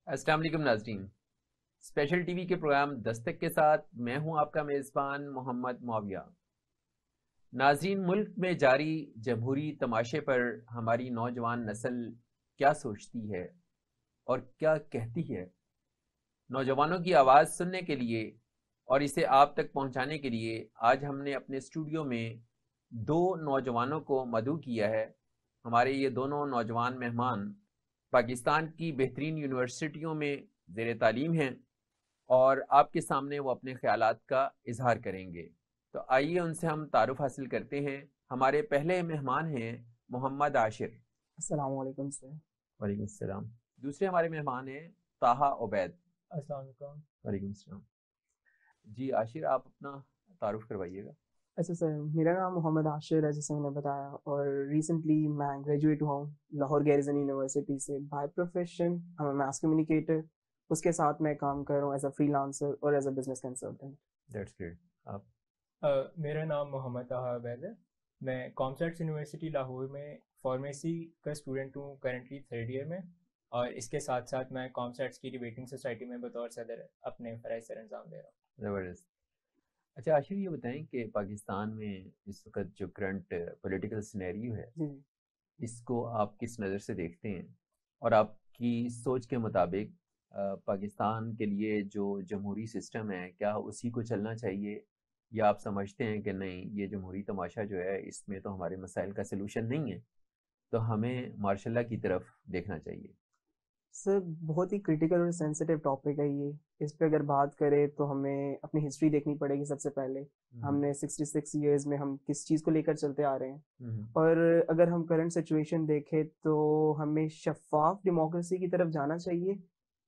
अस्सलाम वालेकुम नाज़रीन। स्पेशल टीवी के प्रोग्राम दस्तक के साथ मैं हूं आपका मेज़बान मोहम्मद मुआविया। नाज़रीन, मुल्क में जारी जमहूरी तमाशे पर हमारी नौजवान नस्ल क्या सोचती है और क्या कहती है? नौजवानों की आवाज़ सुनने के लिए और इसे आप तक पहुंचाने के लिए आज हमने अपने स्टूडियो में दो नौजवानों को मदऊ किया है। हमारे ये दोनों नौजवान मेहमान पाकिस्तान की बेहतरीन यूनिवर्सिटियों में ज़ेर तालीम हैं और आपके सामने वो अपने ख्यालात का इजहार करेंगे। तो आइए उनसे हम तारुफ हासिल करते हैं। हमारे पहले मेहमान हैं मोहम्मद आशिर। अस्सलाम वालेकुम सर। वालेकुम सलाम। दूसरे हमारे मेहमान हैं ताहा उबैद। अस्सलाम वालेकुम। वालेकुम सलाम। जी आशिर, आप अपना तारुफ करवाइएगा। अच्छा सर, मेरा नाम मोहम्मद आशिर है, जैसे मैंने बताया, और रिसेंटली मैं ग्रेजुएट हुआ हूँ लाहौर गैरिसन यूनिवर्सिटी से। बाय प्रोफेशन मैं मास कम्युनिकेटर। उसके साथ मैं काम कर रहा हूँ एज अ फ्रीलांसर और as a business consultant. That's great. आप? मेरा नाम मोहम्मद ताहा अवैद है। मैं कॉमसर्ट्स यूनिवर्सिटी लाहौर में फार्मेसी का स्टूडेंट हूँ, करंटली थर्ड ईयर में। और इसके साथ साथ मैं कॉमसर्ट्स की डिबेटिंग सोसाइटी में बतौर सदर अपने फ़राइज़ सर अंजाम दे रहा हूँ। ज़बरदस्त। अच्छा आशिर, ये बताएं कि पाकिस्तान में इस वक्त जो करंट पॉलिटिकल सिनेरियो है, जी जी। इसको आप किस नज़र से देखते हैं? और आपकी सोच के मुताबिक पाकिस्तान के लिए जो जमहूरी सिस्टम है, क्या उसी को चलना चाहिए, या आप समझते हैं कि नहीं, ये जमहूरी तमाशा जो है इसमें तो हमारे मसाइल का सलूशन नहीं है, तो हमें मार्शल लॉ की तरफ देखना चाहिए? सर, बहुत ही क्रिटिकल और सेंसिटिव टॉपिक है ये। इस पे अगर बात करें तो हमें अपनी हिस्ट्री देखनी पड़ेगी सबसे पहले। हम्म। हमने 66 ईयर्स में हम किस चीज़ को लेकर चलते आ रहे हैं। हम्म। और अगर हम करंट सिचुएशन देखें तो हमें शफ़ाफ़ डेमोक्रेसी की तरफ जाना चाहिए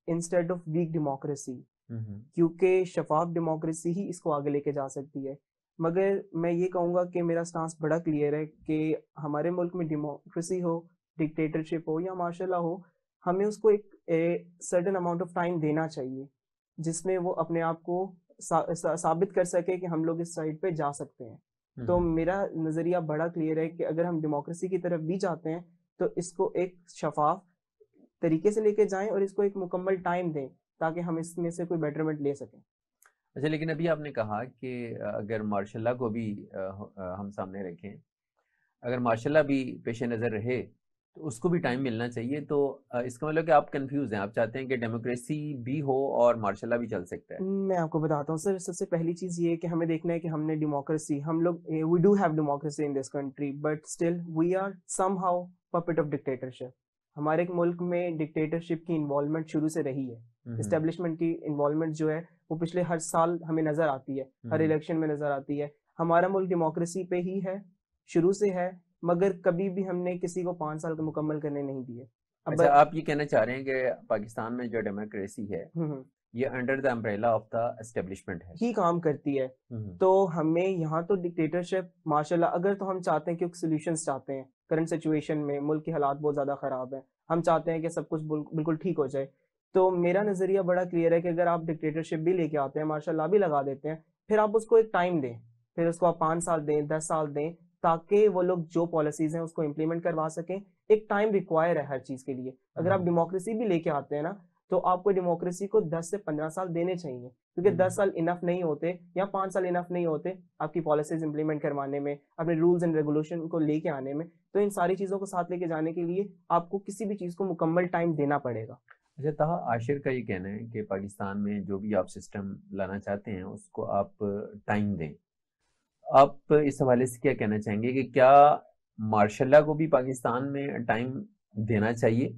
इंस्टेड ऑफ वीक डेमोक्रेसी, हम्म। क्योंकि शफ़ाफ़ डेमोक्रेसी ही इसको आगे लेके जा सकती है। मगर मैं ये कहूँगा कि मेरा स्टांस बड़ा क्लियर है कि हमारे मुल्क में डेमोक्रेसी हो, डिक्टेटरशिप हो या मार्शल लॉ हो, हमें उसको एक सर्टेन अमाउंट ऑफ टाइम देना चाहिए, जिसमें वो अपने आप को साबित कर सके कि हम लोग इस साइड पे जा सकते हैं। तो हम्म। मेरा नज़रिया बड़ा क्लियर है कि अगर हम डेमोक्रेसी की तरफ भी जाते हैं तो इसको एक शफ़ाफ़ तरीके से लेके जाएं और इसको एक मुकम्मल टाइम दें, ताकि हम इसमें से कोई बेटरमेंट ले सकें। अच्छा, लेकिन अभी आपने कहा कि अगर मार्शल लॉ को भी हम सामने रखें, अगर मार्शल लॉ भी पेश नज़र रहे तो उसको भी टाइम मिलना चाहिए, तो इसका मतलब कि आप कंफ्यूज हैं, आप चाहते हैं कि डेमोक्रेसी भी हो और मार्शल लॉ भी चल सकता है? मैं आपको बताता हूँ सर, सबसे पहली चीज़ ये है कि हमें देखना है कि हमने डेमोक्रेसी, हम लोग we do have democracy in this country, but still we are somehow puppet of dictatorship. हमारे मुल्क में डिक्टेटरशिप की इन्वॉल्वमेंट शुरू से रही है। हम्म। इस्टेब्लिशमेंट की इन्वॉल्वमेंट जो है वो पिछले हर साल हमें नज़र आती है, हर हम्म। इलेक्शन में नज़र आती है। हमारा मुल्क डेमोक्रेसी पे ही है, शुरू से है, मगर कभी भी हमने किसी को 5 साल का मुकम्मल करने नहीं दिए। अब अच्छा, आप ये कहना चाह रहे हैं कि पाकिस्तान में जो डेमोक्रेसी है हम्म, ये under the umbrella of the establishment है? ही काम करती है। हम्म। तो हमें यहाँ तो डिक्टेटरशिप माशाल्लाह, अगर तो हम चाहते हैं कि सॉल्यूशंस चाहते हैं करंट सिचुएशन में, मुल्क के हालात बहुत ज़्यादा ख़राब है, हम चाहते हैं कि सब कुछ बिल्कुल ठीक हो जाए, तो मेरा नज़रिया बड़ा क्लियर है कि अगर आप डिक्टेटरशिप भी लेके आते हैं, मार्शल लॉ भी लगा देते हैं, फिर आप उसको एक टाइम दें, फिर उसको आप 5 साल दें, 10 साल दें, ताकि वो लोग जो पॉलिसीज़ हैं उसको इम्प्लीमेंट करवा सकें। एक टाइम रिक्वायर है हर चीज़ के लिए। अगर आप हम्म। डेमोक्रेसी भी लेके आते हैं ना, तो आपको डेमोक्रेसी को 10 से 15 साल देने चाहिए, क्योंकि हम्म। 10 साल इनफ नहीं होते या 5 साल इनफ नहीं होते आपकी पॉलिसीज इंप्लीमेंट करवाने में, अपने रूल्स एंड रेगुलेशन को लेके आने में। तो इन सारी चीज़ों को साथ लेके जाने के लिए आपको किसी भी चीज़ को मुकम्मल टाइम देना पड़ेगा। अच्छा तहा, आशिर का ये कहना है कि पाकिस्तान में जो भी आप सिस्टम लाना चाहते हैं उसको आप टाइम दें। आप इस हवाले से क्या कहना चाहेंगे कि क्या मार्शल लॉ को भी पाकिस्तान में टाइम देना चाहिए,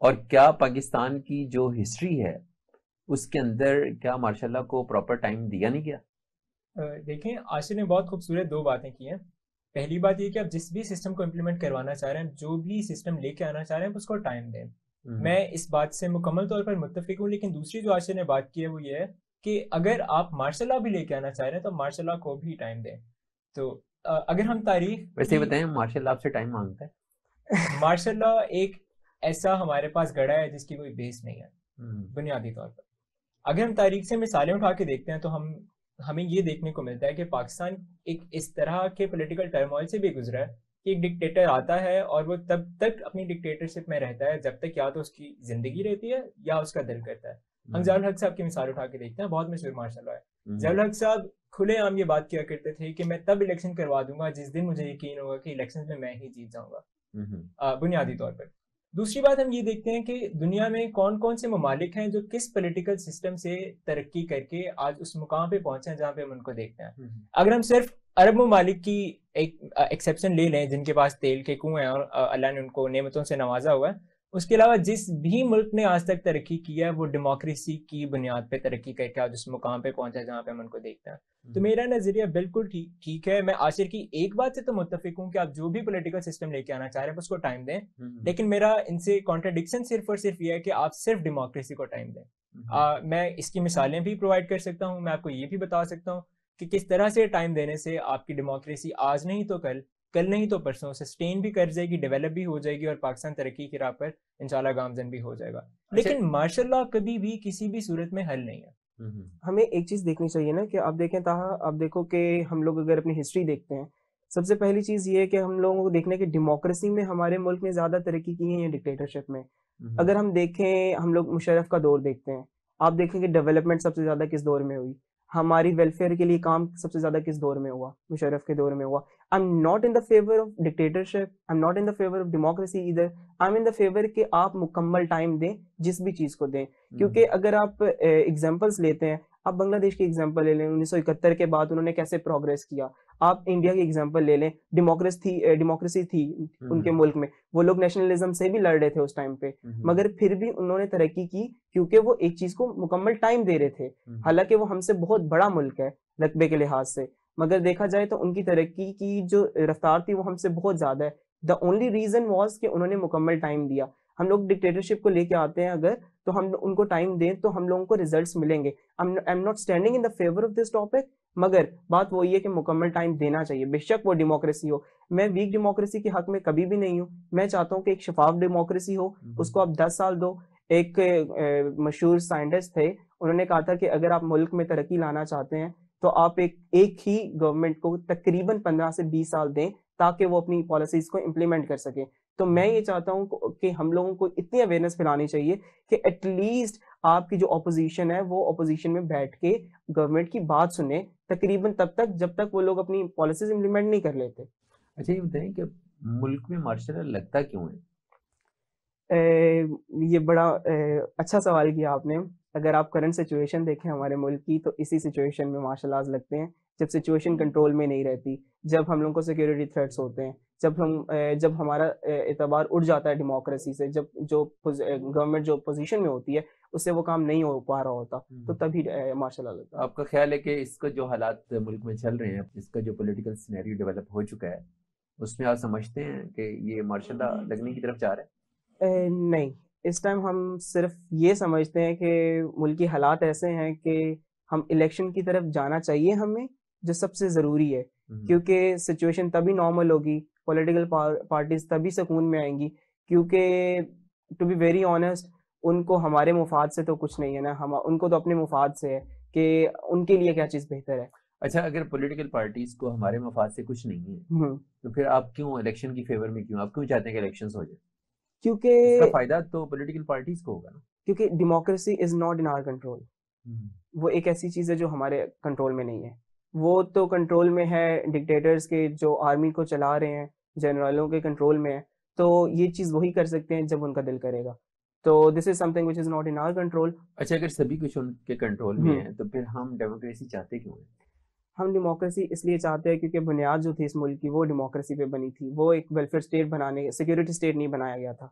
और क्या पाकिस्तान की जो हिस्ट्री है उसके अंदर क्या मार्शल लॉ को प्रॉपर टाइम दिया नहीं गया? देखें, आशिर ने बहुत खूबसूरत दो बातें की हैं। पहली बात ये कि आप जिस भी सिस्टम को इम्प्लीमेंट करवाना चाह रहे हैं, जो भी सिस्टम लेके आना चाह रहे हैं, उसको टाइम दें। हम्म। मैं इस बात से मुकम्मल तौर पर मुत्तफिक हूँ। लेकिन दूसरी जो आशिर ने बात की है वो ये है कि अगर आप मार्शल लॉ भी लेके आना चाह रहे हैं तो मार्शल लॉ को भी टाइम दें। तो अगर हम तारीख वैसे की, ही बताएं, मार्शल लॉ आपसे टाइम मांगता है? मार्शल लॉ एक ऐसा हमारे पास गड़ा है जिसकी कोई बेस नहीं है हम्म। बुनियादी तौर पर। अगर हम तारीख से मिसालें उठा के देखते हैं तो हमें ये देखने को मिलता है कि पाकिस्तान एक इस तरह के पॉलिटिकल टर्मोइल से भी गुजरा है कि एक डिक्टेटर आता है और वो तब तक अपनी डिक्टेटरशिप में रहता है जब तक या तो उसकी जिंदगी रहती है या उसका दिल करता है। हम ज़ियाउल हक साहब की मिसाल उठा के देखते हैं, बहुत मशहूर मार्शल है। ज़ियाउल हक साहब खुलेआम ये बात किया करते थे कि मैं तब इलेक्शन करवा दूंगा जिस दिन मुझे यकीन होगा कि इलेक्शन में मैं ही जीत जाऊंगा, बुनियादी तौर पर। दूसरी बात हम ये देखते हैं कि दुनिया में कौन कौन से ममालिक हैं जो किस पॉलिटिकल सिस्टम से तरक्की करके आज उस मुकाम पे पहुंचे हैं जहाँ पे हम उनको देखते हैं। अगर हम सिर्फ अरब ममालिक की एक एक्सेप्शन ले लें जिनके पास तेल के कुएं हैं और अल्लाह ने उनको नेमतों से नवाजा हुआ है, उसके अलावा जिस भी मुल्क ने आज तक तरक्की की है वो डेमोक्रेसी की बुनियाद पे तरक्की करके आज उस मुकाम पे पहुंचा है जहाँ पे हम उनको देखते हैं। तो मेरा नजरिया बिल्कुल ठीक है। मैं आशिर की एक बात से तो मुत्तफिक हूँ कि आप जो भी पॉलिटिकल सिस्टम लेके आना चाह रहे हैं उसको टाइम दें, लेकिन मेरा इनसे कॉन्ट्रडिक्शन सिर्फ और सिर्फ ये है कि आप सिर्फ डेमोक्रेसी को टाइम दें। मैं इसकी मिसालें भी प्रोवाइड कर सकता हूँ। मैं आपको ये भी बता सकता हूँ कि किस तरह से टाइम देने से आपकी डेमोक्रेसी आज नहीं तो कल नहीं तो परसों सस्टेन भी कर जाएगी, डेवलप भी हो जाएगी और पाकिस्तान तरक्की की राह पर इंशाल्लाह गामजन भी हो जाएगा। लेकिन मार्शल लॉ कभी भी किसी भी सूरत में हल नहीं है। हमें एक चीज देखनी चाहिए ना कि आप देखें ताहा, आप देखो कि हम लोग अगर अपनी हिस्ट्री देखते हैं, सबसे पहली चीज ये है कि हम लोगों को देखना है कि डेमोक्रेसी में हमारे मुल्क ने ज्यादा तरक्की की है या डिक्टेटरशिप में। अगर हम देखें, हम लोग मुशर्रफ का दौर देखते हैं, आप देखें कि डेवलपमेंट सबसे ज्यादा किस दौर में हुई, हमारी वेलफेयर के लिए काम सबसे ज्यादा किस दौर में हुआ, मुशर्रफ के दौर में हुआ। I am not in the favour of dictatorship, I am not in the favour of democracy इधर, I am in the favour कि आप मुकम्मल टाइम दें जिस भी चीज को दें। क्योंकि अगर आप एग्जांपल्स लेते हैं, आप बांग्लादेश की एग्जांपल ले लें, 1971 के बाद उन्होंने कैसे प्रोग्रेस किया। आप इंडिया की एग्जांपल ले लें, डेमोक्रेसी थी उनके मुल्क में, वो लोग नेशनलिज्म से भी लड़ रहे थे उस टाइम पे, मगर फिर भी उन्होंने तरक्की की क्योंकि वो एक चीज को मुकम्मल टाइम दे रहे थे। हालांकि वो हमसे बहुत बड़ा मुल्क है रकबे के लिहाज से, मगर देखा जाए तो उनकी तरक्की की जो रफ्तार थी वो हमसे बहुत ज्यादा है। द ओनली रीजन वॉज कि उन्होंने मुकम्मल टाइम दिया। हम लोग डिक्टेटरशिप को लेके आते हैं अगर, तो हम उनको टाइम दें तो हम लोगों को रिजल्ट्स मिलेंगे। आई am not standing in the favour of this topic, मगर बात वही है कि मुकम्मल टाइम देना चाहिए, बेशक वो डेमोक्रेसी हो। मैं वीक डेमोक्रेसी के हक में कभी भी नहीं हूँ। मैं चाहता हूँ कि एक शफाफ डेमोक्रेसी हो, उसको आप 10 साल दो। एक मशहूर साइंटिस्ट थे, उन्होंने कहा था कि अगर आप मुल्क में तरक्की लाना चाहते हैं तो आप एक ही गवर्नमेंट को तकरीबन 15 से 20 साल दें ताकि वो अपनी पॉलिसीज को इम्प्लीमेंट कर सके। तो मैं ये चाहता हूँ कि हम लोगों को इतनी अवेयरनेस फैलानी चाहिए कि एटलीस्ट आपकी जो ऑपोजिशन है वो ऑपोजिशन में बैठ के गवर्नमेंट की बात सुने, तकरीबन तब तक जब तक वो लोग अपनी पॉलिसीज इम्प्लीमेंट नहीं कर लेते। अच्छा, ये बताएं कि मुल्क में मार्शल लॉ लगता क्यों है? ये बड़ा अच्छा सवाल किया आपने। अगर आप करंट सिचुएशन देखें हमारे मुल्क की, तो इसी सिचुएशन में मार्शल लॉज लगते हैं जब सिचुएशन कंट्रोल में नहीं रहती, जब हम लोगों को सिक्योरिटी थ्रेट्स होते हैं, जब हमारा एतबार उठ जाता है डेमोक्रेसी से, जब जो गवर्नमेंट जो पोजीशन में होती है उससे वो काम नहीं हो पा रहा होता, तो तभी मार्शल लॉ लगता है। आपका ख्याल है कि इसका जो हालात मुल्क में चल रहे हैं, इसका जो पॉलिटिकल सिनेरियो डेवलप हो चुका है, उसमें आप समझते हैं कि ये मार्शल लॉ लगने की तरफ जा रहा है? नहीं, इस टाइम हम सिर्फ ये समझते हैं कि मुल्क की हालात ऐसे हैं कि हम इलेक्शन की तरफ जाना चाहिए हमें, जो सबसे ज़रूरी है, क्योंकि सिचुएशन तभी नॉर्मल होगी, पॉलिटिकल पार्टीज तभी सुकून में आएंगी, क्योंकि टू बी वेरी ऑनेस्ट उनको हमारे मुफाद से तो कुछ नहीं है ना, हम उनको तो अपने मुफाद से है कि उनके लिए क्या चीज़ बेहतर है। अच्छा, अगर पॉलिटिकल पार्टीज को हमारे मफाद से कुछ नहीं है तो फिर आप क्यों इलेक्शन की फेवर में, क्यों आप क्यों चाहते हैं कि इलेक्शंस हो जाए? क्योंकि इसका फायदा तो पॉलिटिकल पार्टीज को होगा ना। क्योंकि democracy is not in our control. वो एक ऐसी चीज है जो हमारे कंट्रोल में नहीं है, वो तो कंट्रोल में है डिक्टेटर्स के जो आर्मी को चला रहे हैं, जनरलों के कंट्रोल में है। तो ये चीज वही कर सकते हैं जब उनका दिल करेगा। तो this is something which is not in our control. अच्छा, अगर सभी कुछ उनके कंट्रोल में है तो फिर हम डेमोक्रेसी चाहते क्यों हैं? हम डेमोक्रेसी इसलिए चाहते हैं क्योंकि बुनियाद जो थी इस मुल्क की वो डेमोक्रेसी पे बनी थी। वो एक वेलफेयर स्टेट बनाने, सिक्योरिटी स्टेट नहीं बनाया गया था।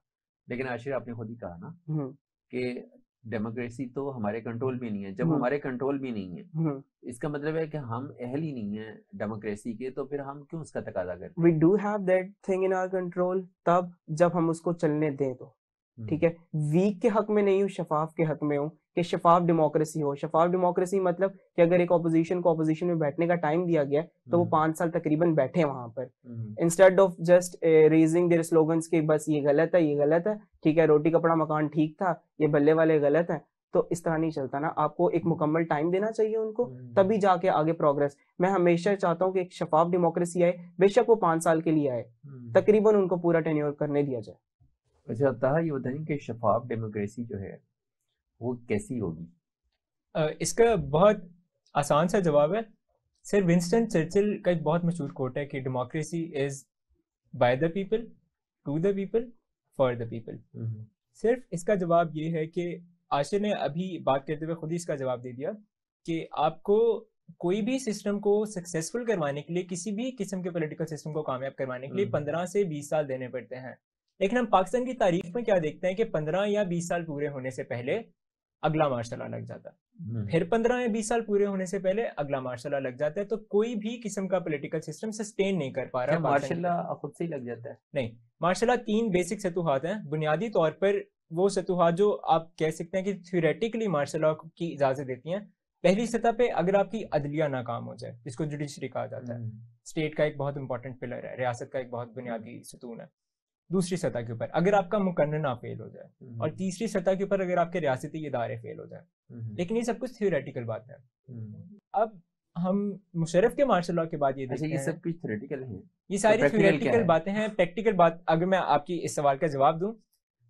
लेकिन आशिर, आपने खुद ही कहा ना कि डेमोक्रेसी तो हमारे कंट्रोल में नहीं है। जब हमारे कंट्रोल में नहीं है, इसका मतलब है कि हम अहल ही नहीं है डेमोक्रेसी के, तो फिर हम क्यों उसका तकाजा करते हैं? We do have that thing in our control तब जब हम उसको चलने दें तो, ठीक है। वीक के हक में नहीं हूँ, शफाफ के हक में हूँ कि शफाफ डेमोक्रेसी हो। शफाफ डेमोक्रेसी मतलब कि अगर एक ऑपोजिशन को ऑपोजिशन में बैठने का टाइम दिया गया तो वो 5 साल तकरीबन बैठे वहां पर, instead of just raising their slogans कि बस ये गलत है, ये गलत है, ठीक है, रोटी कपड़ा मकान ठीक था, ये बल्ले वाले गलत है, तो इस तरह नहीं चलता ना, आपको एक मुकम्मल टाइम देना चाहिए उनको, तभी जाके आगे प्रोग्रेस। मैं हमेशा चाहता हूँ कि एक शफाफ डेमोक्रेसी आए, बेशक वो 5 साल के लिए आए, तकरीबन उनको पूरा टेन्योर करने दिया जाए। अच्छा ताहा, ये बताएं कि शफाफ डेमोक्रेसी जो है वो कैसी होगी? इसका बहुत आसान सा जवाब है। सर विंस्टन चर्चिल का एक बहुत मशहूर कोट है कि democracy is by the people, to the people, for the people. सिर्फ इसका जवाब ये है कि आशिर ने अभी बात करते हुए खुद ही इसका जवाब दे दिया कि आपको कोई भी सिस्टम को सक्सेसफुल करवाने के लिए, किसी भी किस्म के पॉलिटिकल सिस्टम को कामयाब करवाने के लिए 15 से 20 साल देने पड़ते हैं। लेकिन हम पाकिस्तान की तारीख में क्या देखते हैं कि 15 या 20 साल पूरे होने से पहले अगला मार्शल लॉ लग जाता है, फिर 15 या 20 साल पूरे होने से पहले अगला मार्शल लॉ लग जाता है। तो कोई भी किस्म का पॉलिटिकल सिस्टम सस्टेन नहीं कर पा रहा। मार्शल लॉ खुद से ही लग जाता है? नहीं, मार्शल लॉ 3 बेसिक सतुहात हैं। बुनियादी तौर पर वो सतुहात जो आप कह सकते हैं कि थ्योरेटिकली मार्शल लॉ की इजाजत देती हैं। पहली सतह पे अगर आपकी अदलिया नाकाम हो जाए, जिसको जुडिशरी कहा जाता है, स्टेट का एक बहुत इंपॉर्टेंट पिलर है, रियासत का एक बहुत बुनियादी सतून है। दूसरी सतह के ऊपर अगर आपका मुकन्नना फेल हो जाए, और तीसरी सतह के ऊपर अगर आपके रियासती इदारे फेल हो जाए। लेकिन ये सब कुछ थ्योरेटिकल बात है। अब हम मुशर्रफ के मार्शल लॉ के बाद ये देखते हैं, ये सब कुछ थ्योरेटिकल है, ये सारी थ्योरेटिकल बातें हैं। प्रैक्टिकल बात अगर मैं आपकी इस सवाल का जवाब दूं,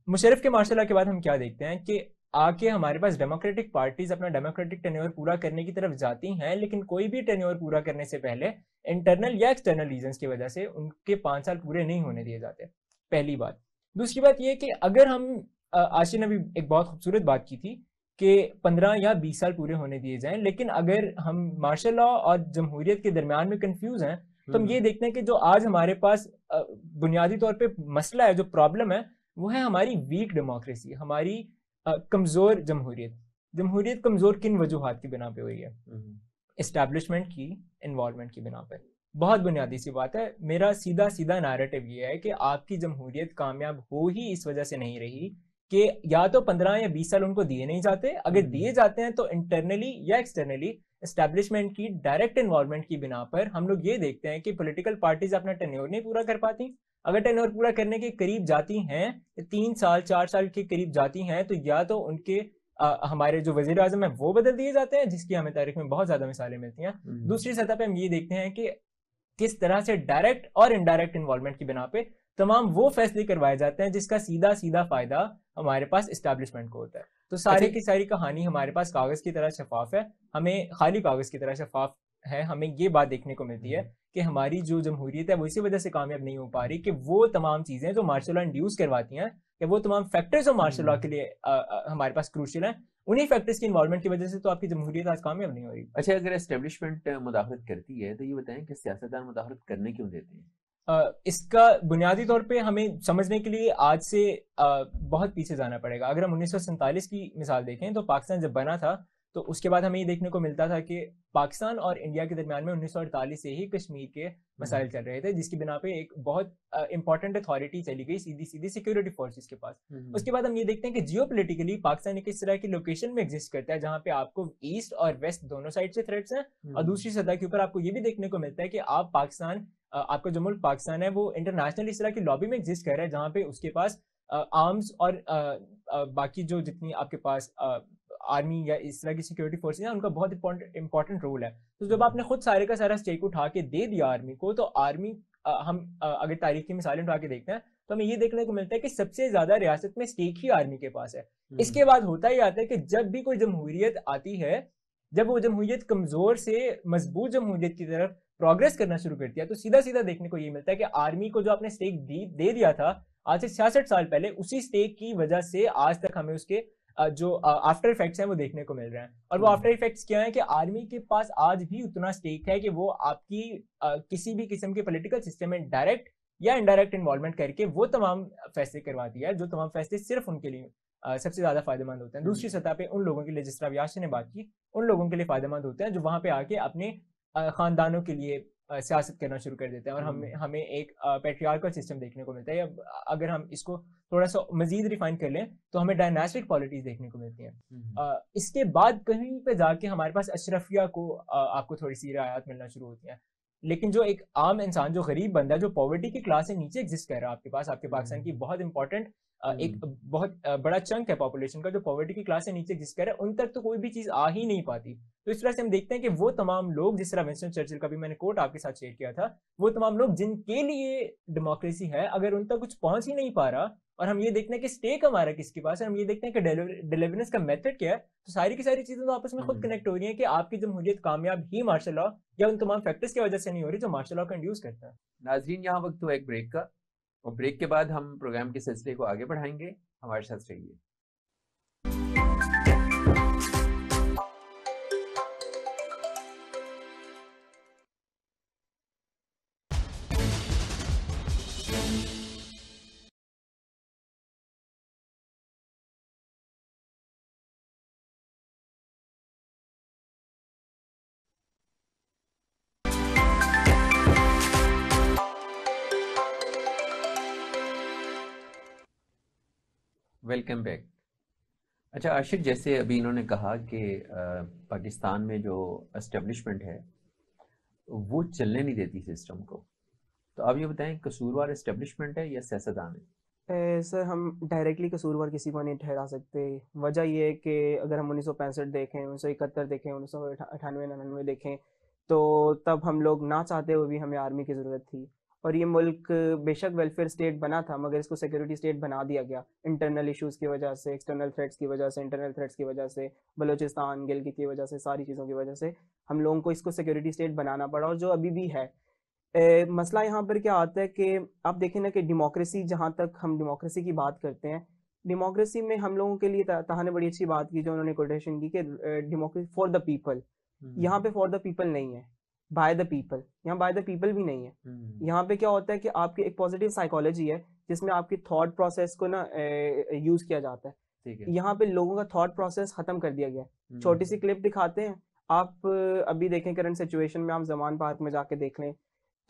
मुशर्रफ के मार्शल लॉ के बाद हम क्या देखते हैं कि आके हमारे पास डेमोक्रेटिक पार्टीज अपना डेमोक्रेटिक टेन्योर पूरा करने की तरफ जाती हैं, लेकिन कोई भी टेन्योर पूरा करने से पहले इंटरनल या एक्सटर्नल रीजंस की वजह से उनके 5 साल पूरे नहीं होने दिए जाते। पहली बात। दूसरी बात यह कि अगर हम आशिर ने भी एक बहुत खूबसूरत बात की थी कि 15 या 20 साल पूरे होने दिए जाएं, लेकिन अगर हम मार्शल लॉ और जमहूरियत के दरमियान में कंफ्यूज हैं, तो हम ये देखते हैं कि जो आज हमारे पास बुनियादी तौर पे मसला है, जो प्रॉब्लम है, वो है हमारी वीक डेमोक्रेसी, हमारी कमजोर जमहूरियत। जमहूरियत कमजोर किन वजूहात की बिना पे हुई है? एस्टैब्लिशमेंट की इन्वॉल्वमेंट की बिना पे। बहुत बुनियादी सी बात है। मेरा सीधा सीधा नैरेटिव ये है कि आपकी जमहूरियत कामयाब हो ही इस वजह से नहीं रही कि या तो 15 या 20 साल उनको दिए नहीं जाते, अगर दिए जाते हैं तो इंटरनली या एक्सटर्नली एस्टैब्लिशमेंट की डायरेक्ट इन्वॉल्वमेंट की बिना पर हम लोग ये देखते हैं कि पॉलिटिकल पार्टीज अपना टेन्योर नहीं पूरा कर पाती। अगर टेन्योर पूरा करने के करीब जाती हैं, 3 साल 4 साल के करीब जाती हैं, तो या तो उनके हमारे जो वजीर आजम है वो बदल दिए जाते हैं, जिसकी हमें तारीख में बहुत ज्यादा मिसालें मिलती हैं। दूसरी सतह पे हम ये देखते हैं कि किस तरह से डायरेक्ट और इनडायरेक्ट इन्वॉल्वमेंट की बिना पे तमाम वो फैसले करवाए जाते हैं जिसका सीधा सीधा फायदा हमारे पास एस्टैब्लिशमेंट को होता है। तो सारी की सारी कहानी हमारे पास कागज की तरह शफाफ है, हमें खाली कागज की तरह शफाफ है। हमें ये बात देखने को मिलती है कि हमारी जो जमहूरियत है वो इसी वजह से कामयाब नहीं हो पा रही कि वो तमाम चीजें जो मार्शल लॉ इंड्यूस करवाती हैं, या वो तमाम फैक्टर्स जो मार्शल लॉ के लिए हमारे पास क्रूशियल हैं, उन्हीं फैक्टर्स की इन्वॉल्वमेंट की वजह से तो आपकी जमहूरियत आज कामयाब नहीं हो रही। अच्छा, अगर एस्टेब्लिशमेंट मुदाखलत करती है तो ये बताएं कि सियासतदान मुदाखलत करने क्यों देते हैं? इसका बुनियादी तौर पे हमें समझने के लिए आज से बहुत पीछे जाना पड़ेगा। अगर हम 1947 की मिसाल देखें तो पाकिस्तान जब बना था तो उसके बाद हमें ये देखने को मिलता था कि पाकिस्तान और इंडिया के दरमियान में 1948 से ही कश्मीर के मसाइल चल रहे थे, जिसकी बिना पे एक बहुत इंपॉर्टेंट अथॉरिटी चली गई सीधी सीधी सिक्योरिटी फोर्सेस के पास। उसके बाद हम ये देखते हैं कि जियोपॉलिटिकली पाकिस्तान एक इस तरह की लोकेशन में एग्जिस्ट करता है जहाँ पे आपको ईस्ट और वेस्ट दोनों साइड से थ्रेट्स हैं, और दूसरी सतह के ऊपर आपको ये भी देखने को मिलता है कि आप पाकिस्तान, आपका जो मुल्क पाकिस्तान है वो इंटरनेशनल इस तरह की लॉबी में एग्जिस्ट कर रहा है जहाँ पे उसके पास आर्म्स और बाकी जो जितनी आपके पास आर्मी या इस तरह की सिक्योरिटी फोर्सेस हैं उनका बहुत इंपॉर्टेंट रोल है। तो जब आपने खुद सारे का सारा स्टेक उठा के दे दिया आर्मी को, तो आर्मी हम अगर तारीख की मिसालें उठा के देखते हैं तो हमें ये देखने को मिलता है कि सबसे ज्यादा रियासत में स्टेक ही आर्मी के पास है। इसके बाद होता ही आता है कि जब भी कोई जमहूरियत आती है, जब वो जमहूरियत कमजोर से मजबूत जमहूरियत की तरफ प्रोग्रेस करना शुरू करती है, तो सीधा सीधा देखने को ये मिलता है कि आर्मी को जो आपने स्टेक दे दिया था आज से 66 साल पहले, उसी स्टेक की वजह से आज तक हमें उसके जो आफ्टर इफेक्ट्स हैं वो देखने को मिल रहे हैं। और वो आफ्टर इफेक्ट्स क्या है कि आर्मी के पास आज भी उतना स्टेक है कि वो आपकी किसी भी किस्म के पॉलिटिकल सिस्टम में डायरेक्ट या इनडायरेक्ट इन्वॉल्वमेंट करके वो तमाम फैसले करवाती है जो तमाम फैसले सिर्फ उनके लिए सबसे ज्यादा फायदेमंद होते हैं। दूसरी सतह पे उन लोगों के लिए, जिस तरह व्यास ने बात की, उन लोगों के लिए फायदेमंद होते हैं जो वहां पे आके अपने खानदानों के लिए सियासत करना शुरू कर देते हैं। और हमें एक पैट्रियार्कल सिस्टम देखने को मिलता है। अगर हम इसको थोड़ा सा मजीद रिफाइन कर लें तो हमें डायनास्टिक पॉलिटिक्स देखने को मिलती हैं। इसके बाद कहीं पे जाके हमारे पास अशरफिया को आपको थोड़ी सी रियायत मिलना शुरू होती हैं। लेकिन जो एक आम इंसान, जो गरीब बंदा, जो पॉवर्टी की क्लास से नीचे एग्जिस्ट कर रहा है, आपके पाकिस्तान की बहुत इंपॉर्टेंट एक बहुत बड़ा चंक है पॉपुलेशन का जो पॉवर्टी की क्लास से नीचे एग्जिस्ट कर रहा है, उन तक तो कोई भी चीज आ ही नहीं पाती। तो इस तरह से हम देखते हैं कि वो तमाम लोग, जिस तरह विंस्टन चर्चिल का भी मैंने कोट आपके साथ शेयर किया था, वो तमाम लोग जिनके लिए डेमोक्रेसी है, अगर उन तक कुछ पहुंच ही नहीं पा रहा, और हम ये देखते हैं कि स्टेक हमारा किसके पास है, हम ये देखते हैं कि डिलीवरेंस का मेथड क्या है, तो सारी की सारी चीजें तो आपस में खुद कनेक्ट हो रही हैं कि आपकी जमहूरियत कामयाब ही मार्शल लॉ या उन तमाम फैक्टर्स की वजह से नहीं हो रही जो मार्शल लॉ का इंड्यूस करता है। नाजरीन, यहाँ वक्त हुआ एक ब्रेक का, और ब्रेक के बाद हम प्रोग्राम के सिलसिले को आगे बढ़ाएंगे। हमारे साथ रहिए। Welcome back. अच्छा आशिक, जैसे अभी इन्होंने कहा कि पाकिस्तान में जो एस्टेब्लिशमेंट है वो चलने नहीं देती सिस्टम को, तो आप ये बताएं कसूरवार एस्टेब्लिशमेंट है या सियासतदान है? सर, हम डायरेक्टली कसूरवार किसी को नहीं ठहरा सकते। वजह ये है कि अगर हम 1965 देखें, 1971 देखें, 1998-99 देखें, तो तब हम लोग ना चाहते हुए भी हमें आर्मी की ज़रूरत थी। और ये मुल्क बेशक वेलफेयर स्टेट बना था, मगर इसको सिक्योरिटी स्टेट बना दिया गया इंटरनल इश्यूज़ की वजह से, एक्सटर्नल थ्रेट्स की वजह से, इंटरनल थ्रेट्स की वजह से, बलूचिस्तान गिलगित की वजह से, सारी चीज़ों की वजह से हम लोगों को इसको सिक्योरिटी स्टेट बनाना पड़ा, और जो अभी भी है। मसला यहाँ पर क्या आता है कि आप देखें ना कि डेमोक्रेसी, जहाँ तक हम डेमोक्रेसी की बात करते हैं, डेमोक्रेसी में हम लोगों के लिए ताहा ने बड़ी अच्छी बात की जो उन्होंने कोटेशन की कि डेमोक्रेसी फॉर द पीपल। यहाँ पे फॉर द पीपल नहीं है, बाय द पीपल। यहाँ बाय द पीपल भी नहीं है। यहाँ पे क्या होता है कि आपकी एक पॉजिटिव साइकोलॉजी है जिसमें आपकी थॉट प्रोसेस को ना यूज किया जाता है। यहाँ पे लोगों का थॉट प्रोसेस खत्म कर दिया गया है। छोटी सी क्लिप दिखाते हैं, आप अभी देखें करंट सिचुएशन में, आप जमान पार्क में जाके देख लें,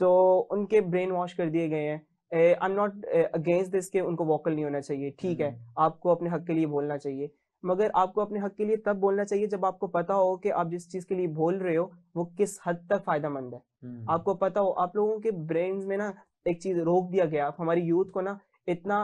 तो उनके ब्रेन वॉश कर दिए गए हैं। आई एम नॉट अगेंस्ट दिस के उनको वोकल नहीं होना चाहिए, ठीक है, आपको अपने हक के लिए बोलना चाहिए, मगर आपको अपने हक के लिए तब बोलना चाहिए जब आपको पता हो कि आप जिस चीज के लिए बोल रहे हो वो किस हद तक फायदेमंद है। आपको पता हो, आप लोगों के ब्रेन में ना एक चीज रोक दिया गया, हमारी यूथ को ना इतना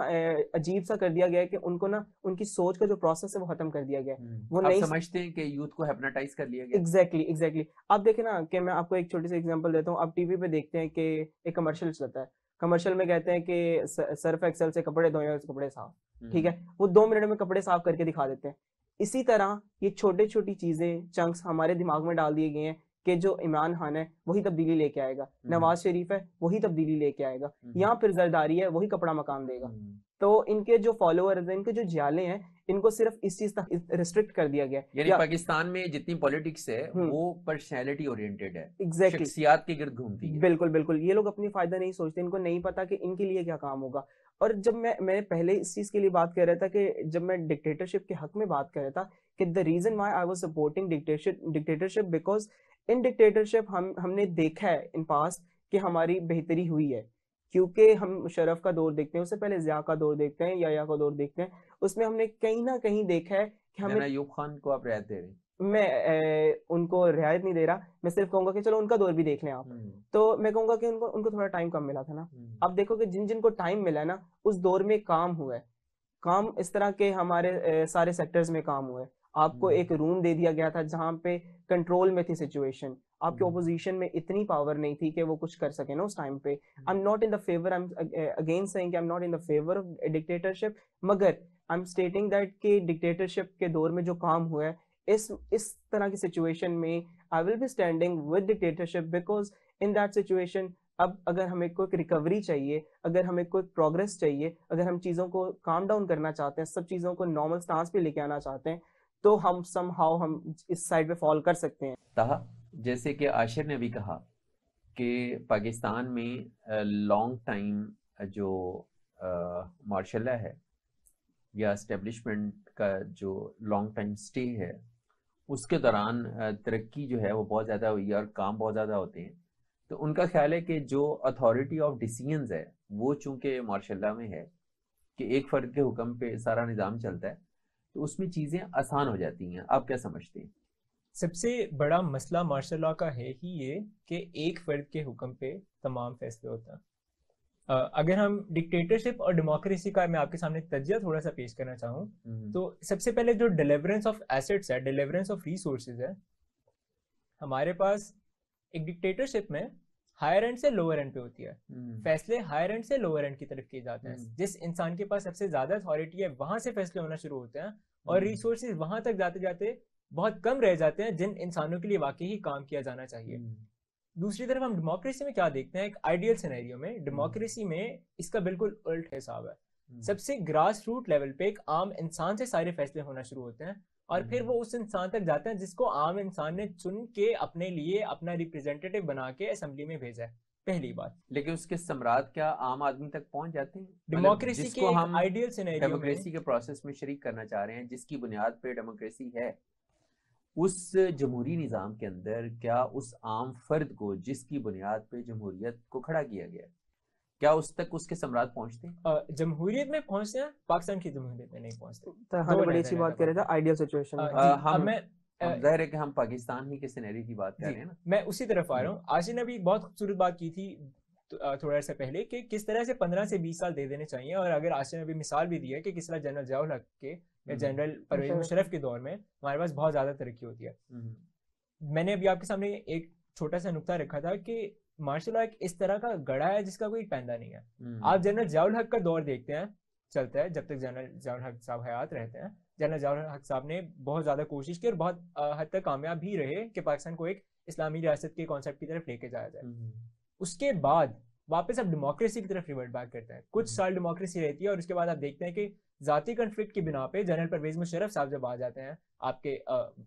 अजीब सा कर दिया गया है कि उनको ना उनकी सोच का जो प्रोसेस है वो खत्म कर दिया गया है। वो आप नहीं समझते हैं कि यूथ को हिप्नोटाइज कर लिया गया? एग्जैक्टली। आप देखें ना कि मैं आपको एक छोटी सी एग्जांपल देता हूँ। आप टीवी पे देखते हैं कि एक कमर्शियल चलता है, कमर्शियल में कहते हैं कि सर्फ एक्सेल से कपड़े धोए, कपड़े साफ, ठीक है, वो 2 मिनट में कपड़े साफ करके दिखा देते हैं। इसी तरह ये छोटी छोटी चीजें, चंक्स हमारे दिमाग में डाल दिए गए हैं कि जो इमरान खान है वही तब्दीली लेके आएगा, नवाज शरीफ है वही तब्दीली लेके आएगा, या फिर जरदारी है वही कपड़ा मकान देगा। तो इनके जो फॉलोअर्स हैं, इनके जो जाले हैं, इनको सिर्फ इस चीज तक रिस्ट्रिक्ट कर दिया गया। यानी पाकिस्तान में जितनी पॉलिटिक्स है वो पर्सनैलिटी ओरिएंटेड है, एग्जैक्टली, शख्सियात के गिर्द घूमती है। बिल्कुल। ये लोग अपनी फायदा नहीं सोचते, इनको नहीं पता कि इनके लिए क्या काम होगा। और जब मैं पहले इस चीज के लिए बात कर रहा था कि जब मैं डिक्टेटरशिप के हक में बात कर रहा था कि the reason why I was supporting dictatorship because in dictatorship हमने देखा है इन पास्ट कि हमारी बेहतरी हुई है। क्योंकि हम मुशर्रफ का दौर देखते हैं, उससे पहले ज़िया का दौर देखते हैं, या का दौर देखते हैं, उसमें हमने कहीं ना कहीं देखा है कि हमें। अयूब खान को आप रियायत दे रहे हैं? मैं उनको रियायत नहीं दे रहा, मैं सिर्फ कहूंगा कि चलो उनका दौर भी देख लें आप। तो मैं कहूंगा कि उनको थोड़ा टाइम कम मिला था ना। आप देखो कि जिनको टाइम मिला है ना, उस दौर में काम हुआ है, काम इस तरह के हमारे सारे सेक्टर्स में काम हुआ है। आपको एक रूम दे दिया गया था जहां पे कंट्रोल में थी सिचुएशन, आपके ओपोजिशन में इतनी पावर नहीं थी कि वो कुछ कर सके ना उस टाइम पे। आई am not in the favour, I am again saying I am not in the favour of dictatorship, मगर आई एम स्टेटिंग दैट कि डिक्टेटरशिप के दौर में जो काम हुआ है, इस तरह की सिचुएशन में I will be standing with dictatorship, because in that situation अब अगर हमें कोई रिकवरी चाहिए, अगर हमें कोई प्रोग्रेस चाहिए, अगर हम चीज़ों को काम डाउन करना चाहते हैं, सब चीज़ों को नॉर्मल स्टांस पे लेके आना चाहते हैं, तो हम समहाउ हम इस साइड पे फॉल कर सकते हैं। ताहा, जैसे कि आशिर ने भी कहा कि पाकिस्तान में लॉन्ग टाइम जो मार्शल लॉ है या एस्टेब्लिशमेंट का जो लॉन्ग टाइम स्टे है, उसके दौरान तरक्की जो है वो बहुत ज़्यादा हुई है और काम बहुत ज़्यादा होते हैं। तो उनका ख्याल है कि जो अथॉरिटी ऑफ डिसीजंस है वो चूंकि मार्शल लॉ में है कि एक फ़र्द के हुक्म पे सारा निज़ाम चलता है, तो उसमें चीज़ें आसान हो जाती हैं। आप क्या समझते हैं? सबसे बड़ा मसला मार्शल लॉ का है ही ये कि एक फ़र्द के हुक्म पे तमाम फैसले होते हैं। अगर हम डिक्टेटरशिप और डेमोक्रेसी का मैं आपके सामने तज्जिया थोड़ा सा पेश करना चाहूँ, तो सबसे पहले जो डिलीवरेंस ऑफ एसेट्स है, डिलीवरेंस ऑफ रिसोर्सेज है, हमारे पास एक डिक्टेटरशिप में हायर एंड से लोअर एंड पे होती है, फैसले हायर एंड से लोअर एंड की तरफ किए जाते हैं। जिस इंसान के पास सबसे ज्यादा अथॉरिटी है वहां से फैसले होना शुरू होते हैं, और रिसोर्सेज वहां तक जाते जाते बहुत कम रह जाते हैं जिन इंसानों के लिए वाकई ही काम किया जाना चाहिए। दूसरी तरफ हम डेमोक्रेसी में क्या देखते हैं, एक आइडियल सिनेरियो में डेमोक्रेसी में इसका बिल्कुल उल्ट हिसाब है। सबसे ग्रास रूट लेवल पे एक आम इंसान से सारे फैसले होना शुरू होते हैं, और फिर वो उस इंसान तक जाते हैं जिसको आम इंसान ने चुन के अपने लिए अपना रिप्रेजेंटेटिव बना के असेंबली में भेजा है। पहली बात, लेकिन उसके सम्राट क्या आम आदमी तक पहुंच जाते हैं? डेमोक्रेसी के हम आइडियल सिनेरियो में डेमोक्रेसी के प्रोसेस में शरीक करना चाह रहे हैं, जिसकी बुनियाद पे डेमोक्रेसी है, उस जमहूरी निज़ाम के अंदर क्या उस आम फर्द को जिसकी बुनियाद पे जमहूरियत को खड़ा किया गया, क्या उस तक उसके सम्राट पहुंचते हैं? जमहूरियत में पहुंचते हैं, पाकिस्तान की जमहूरियत में नहीं पहुंचते। तो हाँ, बड़ी अच्छी बात कर रहे थे आइडियल सिचुएशन में। हम जाहिर है कि हम पाकिस्तान ही के सिनेरियो की बात कर रहे हैं ना। मैं उसी तरफ आ रहा हूँ। आशिन ने भी बहुत खूबसूरत बात की थी थोड़ा सा पहले कि किस तरह से 15 से 20 साल दे देने चाहिए, और अगर आशिन ने भी मिसाल भी दी है कि किस तरह जनरल ज़ियाउल हक के या जनरल परवेज मुशर्रफ के दौर में हमारे पास बहुत ज़्यादा तरक्की होती है। मैंने अभी आपके सामने एक छोटा सा नुक्ता रखा था कि मार्शल लॉ एक इस तरह का गढ़ा है जिसका कोई पैंदा नहीं है। आप जनरल ज़ियाउल हक का दौर देखते हैं, चलता है जब तक जनरल ज़ियाउल हक साहब हयात रहते हैं। जनरल ज़ियाउल हक साहब ने बहुत ज़्यादा कोशिश की और बहुत हद तक कामयाब भी रहे कि पाकिस्तान को एक इस्लामी रियासत के कॉन्सेप्ट की तरफ लेके जाया जाए। उसके बाद वापस अब डेमोक्रेसी की तरफ रिवर्ट बैक करते हैं। कुछ साल डेमोक्रेसी रहती है और उसके बाद आप देखते हैं कि जाती कन्फ्लिक्ट की बिना पे जनरल परवेज मुशर्रफ साहब जब आ जाते हैं, आपके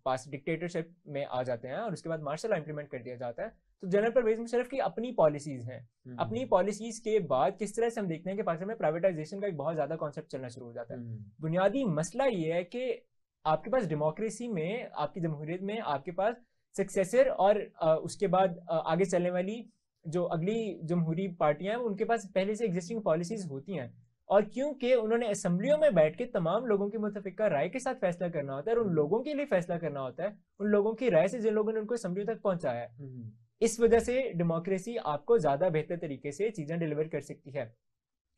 पास डिक्टेटरशिप में आ जाते हैं, और उसके बाद मार्शल लॉ इंप्लीमेंट कर दिया जाता है, तो जनरल परवेज मुशर्रफ की अपनी पॉलिसीज हैं। अपनी पॉलिसीज के बाद किस तरह से हम देखते हैं कि पाकिस्तान में प्राइवेटाइजेशन का एक बहुत ज्यादा कॉन्सेप्ट चलना शुरू हो जाता है। बुनियादी मसला ये है कि आपके पास डेमोक्रेसी में, आपकी जमहूरियत में आपके पास सक्सेसर और उसके बाद आगे चलने वाली जो अगली जमहूरी पार्टियां हैं उनके पास पहले से एग्जिस्टिंग पॉलिसीज होती हैं, और क्योंकि उन्होंने असेंबलियों में बैठ के तमाम लोगों की मुतफिका राय के साथ फैसला करना होता है और उन लोगों के लिए फैसला करना होता है, उन लोगों की राय से जिन लोगों ने उनको असेंबलियों तक पहुंचाया है, इस वजह से डेमोक्रेसी आपको ज्यादा बेहतर तरीके से चीजें डिलीवर कर सकती है।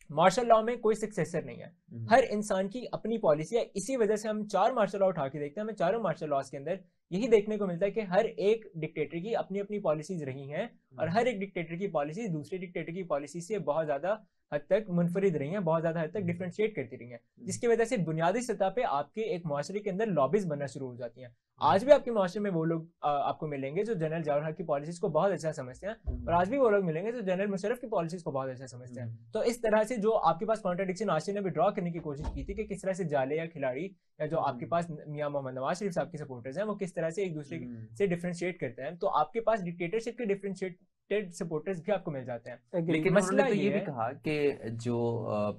मार्शल लॉ में कोई सक्सेसर नहीं है, हर इंसान की अपनी पॉलिसी है। इसी वजह से हम 4 मार्शल लॉ उठा के देखते हैं, हमें चारों मार्शल लॉज के अंदर यही देखने को मिलता है कि हर एक डिक्टेटर की अपनी अपनी पॉलिसीज रही हैं, और हर एक डिक्टेटर की पॉलिसी दूसरे डिक्टेटर की पॉलिसी से बहुत ज्यादा हद तक मुनफरिद रही हैं, बहुत ज्यादा हद तक डिफरेंशिएट करती रही हैं, जिसकी वजह से बुनियादी सतह पे आपके एक मुआशरे के अंदर लॉबीज बनना शुरू हो जाती हैं। आज भी आपके मुआशरे में वो लोग आपको मिलेंगे जो जनरल ज़ियाउल हक की पॉलिसीज को बहुत अच्छा समझते हैं, और आज भी वो लोग मिलेंगे जो जनरल मुशर्रफ की पॉलिसीज को बहुत अच्छा समझते हैं। तो इस तरह से जो आपके पास कॉन्ट्रडिक्शन आशिन ने भी ड्रॉ करने की कोशिश की थी कि किस तरह से जाले या खिलाड़ी या जो आपके पास मियां मोहम्मद नवाज शरीफ साहब के सपोर्टर्स हैं वो किस तरह से एक दूसरे से डिफरेंशिएट करते हैं, तो आपके पास डिक्टेटरशिप के डिफरेंशिएटेड सपोर्टर्स भी आपको मिल जाते हैं। लेकिन मसला तो ये भी कहा कि जो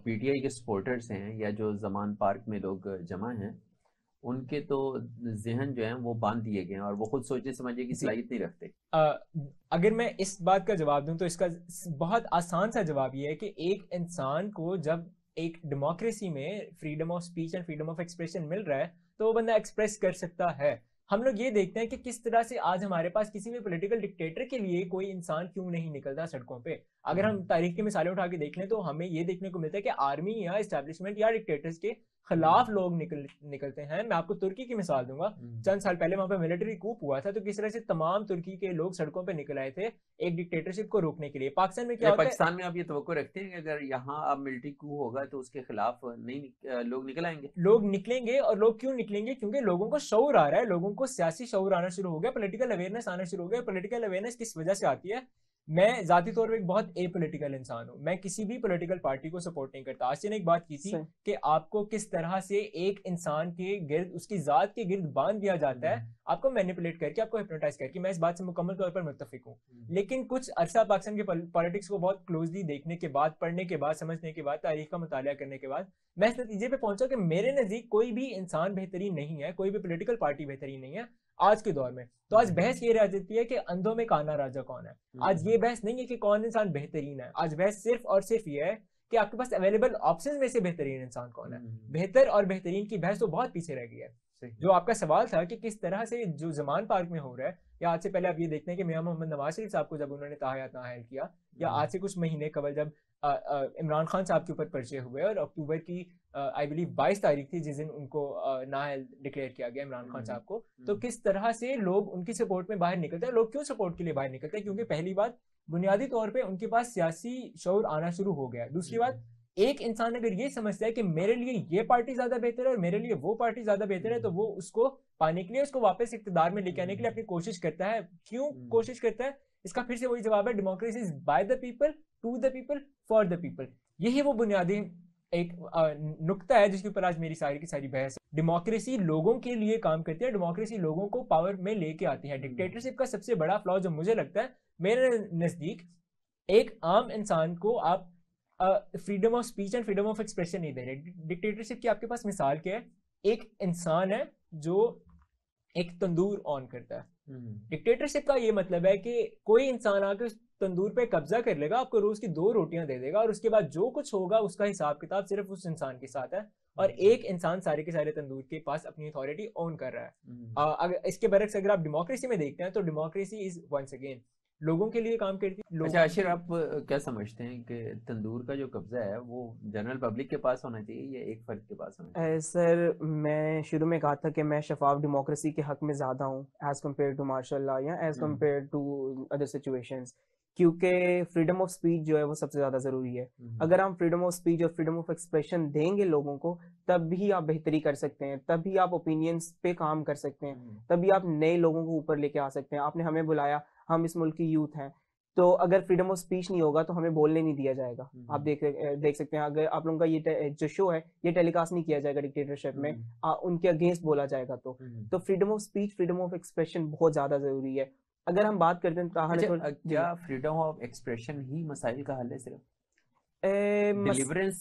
पीटीआई के सपोर्टर्स हैं या जो जमान पार्क में लोग जमा हैं, उनके तो जहन जो है वो बांध दिए गए हैं और वो खुद सोचे समझे की सलाहियत नहीं रखते। अगर मैं इस बात का जवाब दूं तो इसका बहुत आसान सा जवाब ये है कि एक इंसान को जब एक डेमोक्रेसी में freedom of speech and freedom of expression मिल रहा है तो वो बंदा एक्सप्रेस कर सकता है। हम लोग ये देखते हैं कि किस तरह से आज हमारे पास किसी भी पॉलिटिकल डिक्टेटर के लिए कोई इंसान क्यों नहीं निकलता सड़कों पे। अगर हम तारीख की मिसालें उठा के देख लें तो हमें ये देखने को मिलता है कि आर्मी या एस्टैब्लिशमेंट या डिक्टेटर्स के खिलाफ लोग निकलते हैं। मैं आपको तुर्की की मिसाल दूंगा, चंद साल पहले वहां पे मिलिट्री कूप हुआ था तो किस तरह से तमाम तुर्की के लोग सड़कों पे निकल आए थे एक डिक्टेटरशिप को रोकने के लिए। पाकिस्तान में क्या होता है, पाकिस्तान में आप ये तवक्को रखते हैं कि अगर यहाँ अब मिलिट्री कूप होगा तो उसके खिलाफ नहीं लोग निकल आएंगे? लोग निकलेंगे, और लोग क्यों निकलेंगे? क्योंकि लोगों को शऊर आ रहा है, लोगों को सियासी शऊर आना शुरू हो गया, पॉलिटिकल अवेयरनेस आना शुरू हो गया। पॉलिटिकल अवेयरनेस किस वजह से आती है? मैं जाती तौर पे एक बहुत एपॉलिटिकल इंसान हूँ, मैं किसी भी पॉलिटिकल पार्टी को सपोर्ट नहीं करता। आज ने एक बात की थी कि आपको किस तरह से एक इंसान के गिर्द, उसकी जात के गिर्द बांध दिया जाता है, आपको मैनिपुलेट करके, आपको हिप्नोटाइज करके। मैं इस बात से मुकम्मल तौर पर मुत्तफिक हूँ, लेकिन कुछ अरसा पाकिस्तान के पॉलिटिक्स को बहुत क्लोजली देखने के बाद, पढ़ने के बाद, समझने के बाद, तारीख का मुतालिया करने के बाद मैं इस नतीजे पे पहुंचा कि मेरे नजदीक कोई भी इंसान बेहतरीन नहीं है, कोई भी पॉलिटिकल पार्टी बेहतरीन नहीं है आज के दौर में। तो आज बहस ये रह जाती है कि अंधों में काना राजा कौन है। आज ये बहस नहीं है कि कौन इंसान बेहतरीन है, आज बहस सिर्फ और सिर्फ ये है कि आपके पास अवेलेबल ऑप्शंस में से बेहतरीन इंसान कौन है। बेहतर और बेहतरीन की बहस तो बहुत पीछे रह गई है। जो आपका सवाल था कि किस तरह से जो जमान पार्क में हो रहा है, या आज से पहले आप ये देखते हैं कि मियां मोहम्मद नवाज शरीफ साहब को जब उन्होंने ताहयात नाअहल किया, या आज से कुछ महीने कबल जब इमरान खान साहब के ऊपर पर्चे हुए और अक्टूबर की आई बिलीव 22 तारीख थी जिस दिन उनको नाअहल डिक्लेयर किया गया इमरान खान साहब को। तो किस तरह से लोग उनकी सपोर्ट में बाहर निकलते हैं, लोग क्यों सपोर्ट के लिए बाहर निकलते हैं? क्योंकि पहली बात, बुनियादी तौर पे उनके पास सियासी शऊर आना शुरू हो गया है। दूसरी बात, एक इंसान अगर ये समझता है कि मेरे लिए ये पार्टी ज्यादा बेहतर है और मेरे लिए वो पार्टी ज्यादा बेहतर है, तो वो उसको पाने के लिए, उसको वापस इकतदार में लेके आने के लिए अपनी कोशिश करता है। क्यों कोशिश करता है? इसका फिर से वही जवाब है, democracy is by the people, to the people, for the people. यही वो बुनियादी एक नुक्ता है जिसके ऊपर आज मेरी सारी की सारी बहस है। डेमोक्रेसी लोगों के लिए काम करती है, डेमोक्रेसी लोगों को पावर में लेके आती है। डिक्टेटरशिप का सबसे बड़ा फ्लॉ जो मुझे लगता है, मेरे नजदीक, एक आम इंसान को आप freedom of speech and freedom of expression नहीं दे रहे। डिक्टेटरशिप की आपके पास मिसाल क्या है? एक इंसान है जो एक तंदूर ऑन करता है। डिक्टेटरशिप का ये मतलब है कि कोई इंसान आके उस तंदूर पे कब्जा कर लेगा, आपको रोज की 2 रोटियां दे देगा और उसके बाद जो कुछ होगा उसका हिसाब किताब सिर्फ उस इंसान के साथ है। और एक इंसान सारे के सारे तंदूर के पास अपनी अथॉरिटी ओन कर रहा है। अगर इसके बरक्स अगर आप डेमोक्रेसी में देखते हैं तो डेमोक्रेसी इज वंस अगेन लोगों के लिए काम करती है। अच्छा आशिर, आप क्या समझते हैं कि तंदूर का जो कब्जा है वो जनरल पब्लिक के पास होना चाहिए या एक फर्द के पास होना चाहिए? सर, मैं शुरू में कहा था कि मैं शफाफ डेमोक्रेसी के हक में ज़्यादा हूँ as compare to martial law या as compare to other situations, क्योंकि फ्रीडम ऑफ स्पीच जो है वो सबसे ज़्यादा ज़रूरी है। अगर हम फ्रीडम ऑफ स्पीच और फ्रीडम ऑफ एक्सप्रेशन देंगे लोगों को, तब भी आप बेहतरी कर सकते हैं, तभी आप ओपिनियंस पे काम कर सकते हैं, तभी आप नए लोगों को ऊपर लेके आ सकते हैं। आपने हमें बुलाया, हम इस मुल्क की यूथ हैं, तो अगर फ्रीडम ऑफ स्पीच नहीं होगा तो हमें बोलने नहीं दिया जाएगा। आप देख सकते हैं, अगर आप लोगों का ये जो शो है ये टेलीकास्ट नहीं किया जाएगा डिक्टेटरशिप में, उनके अगेंस्ट बोला जाएगा। तो freedom of speech, freedom of expression बहुत ज्यादा जरूरी है। अगर हम बात करते हैं क्या फ्रीडम ऑफ एक्सप्रेशन ही मसाइल का हल है? सिर्फ डिलीवरेंस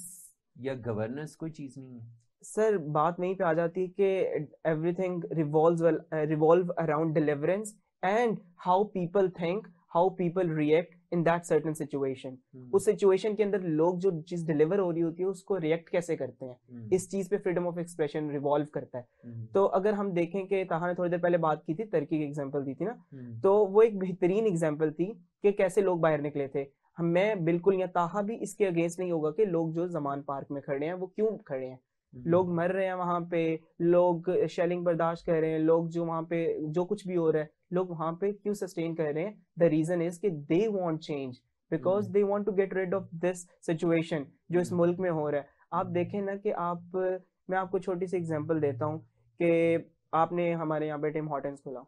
या गवर्नेंस कोई चीज नहीं है? सर, बात वहीं पे आ जाती है कि everything revolve around deliverance and how people think, how people react in that certain situation. उस सिचुएशन के अंदर लोग जो चीज डिलीवर हो रही होती है उसको रिएक्ट कैसे करते हैं, इस चीज पे फ्रीडम ऑफ एक्सप्रेशन रिवॉल्व करता है। तो अगर हम देखें कि ताहा ने थोड़ी देर पहले बात की थी, टर्की की एग्जांपल दी थी ना, तो वो एक बेहतरीन एग्जांपल थी कि कैसे लोग बाहर निकले थे। मैं बिल्कुल या ताहा भी इसके अगेंस्ट नहीं होगा कि लोग जो जमान पार्क में खड़े हैं वो क्यों खड़े हैं। लोग मर रहे हैं वहां पे, लोग शेलिंग बर्दाश्त कर रहे हैं, लोग जो वहां पे जो कुछ भी हो रहा है, लोग वहां पे क्यों सस्टेन कर रहे हैं? द रीजन इज कि they want change, because they want to get rid of this situation जो इस मुल्क में हो रहा है। आप देखें ना कि मैं आपको छोटी सी एग्जांपल देता हूँ कि आपने हमारे यहाँ पे टिम हॉर्टन्स खोला,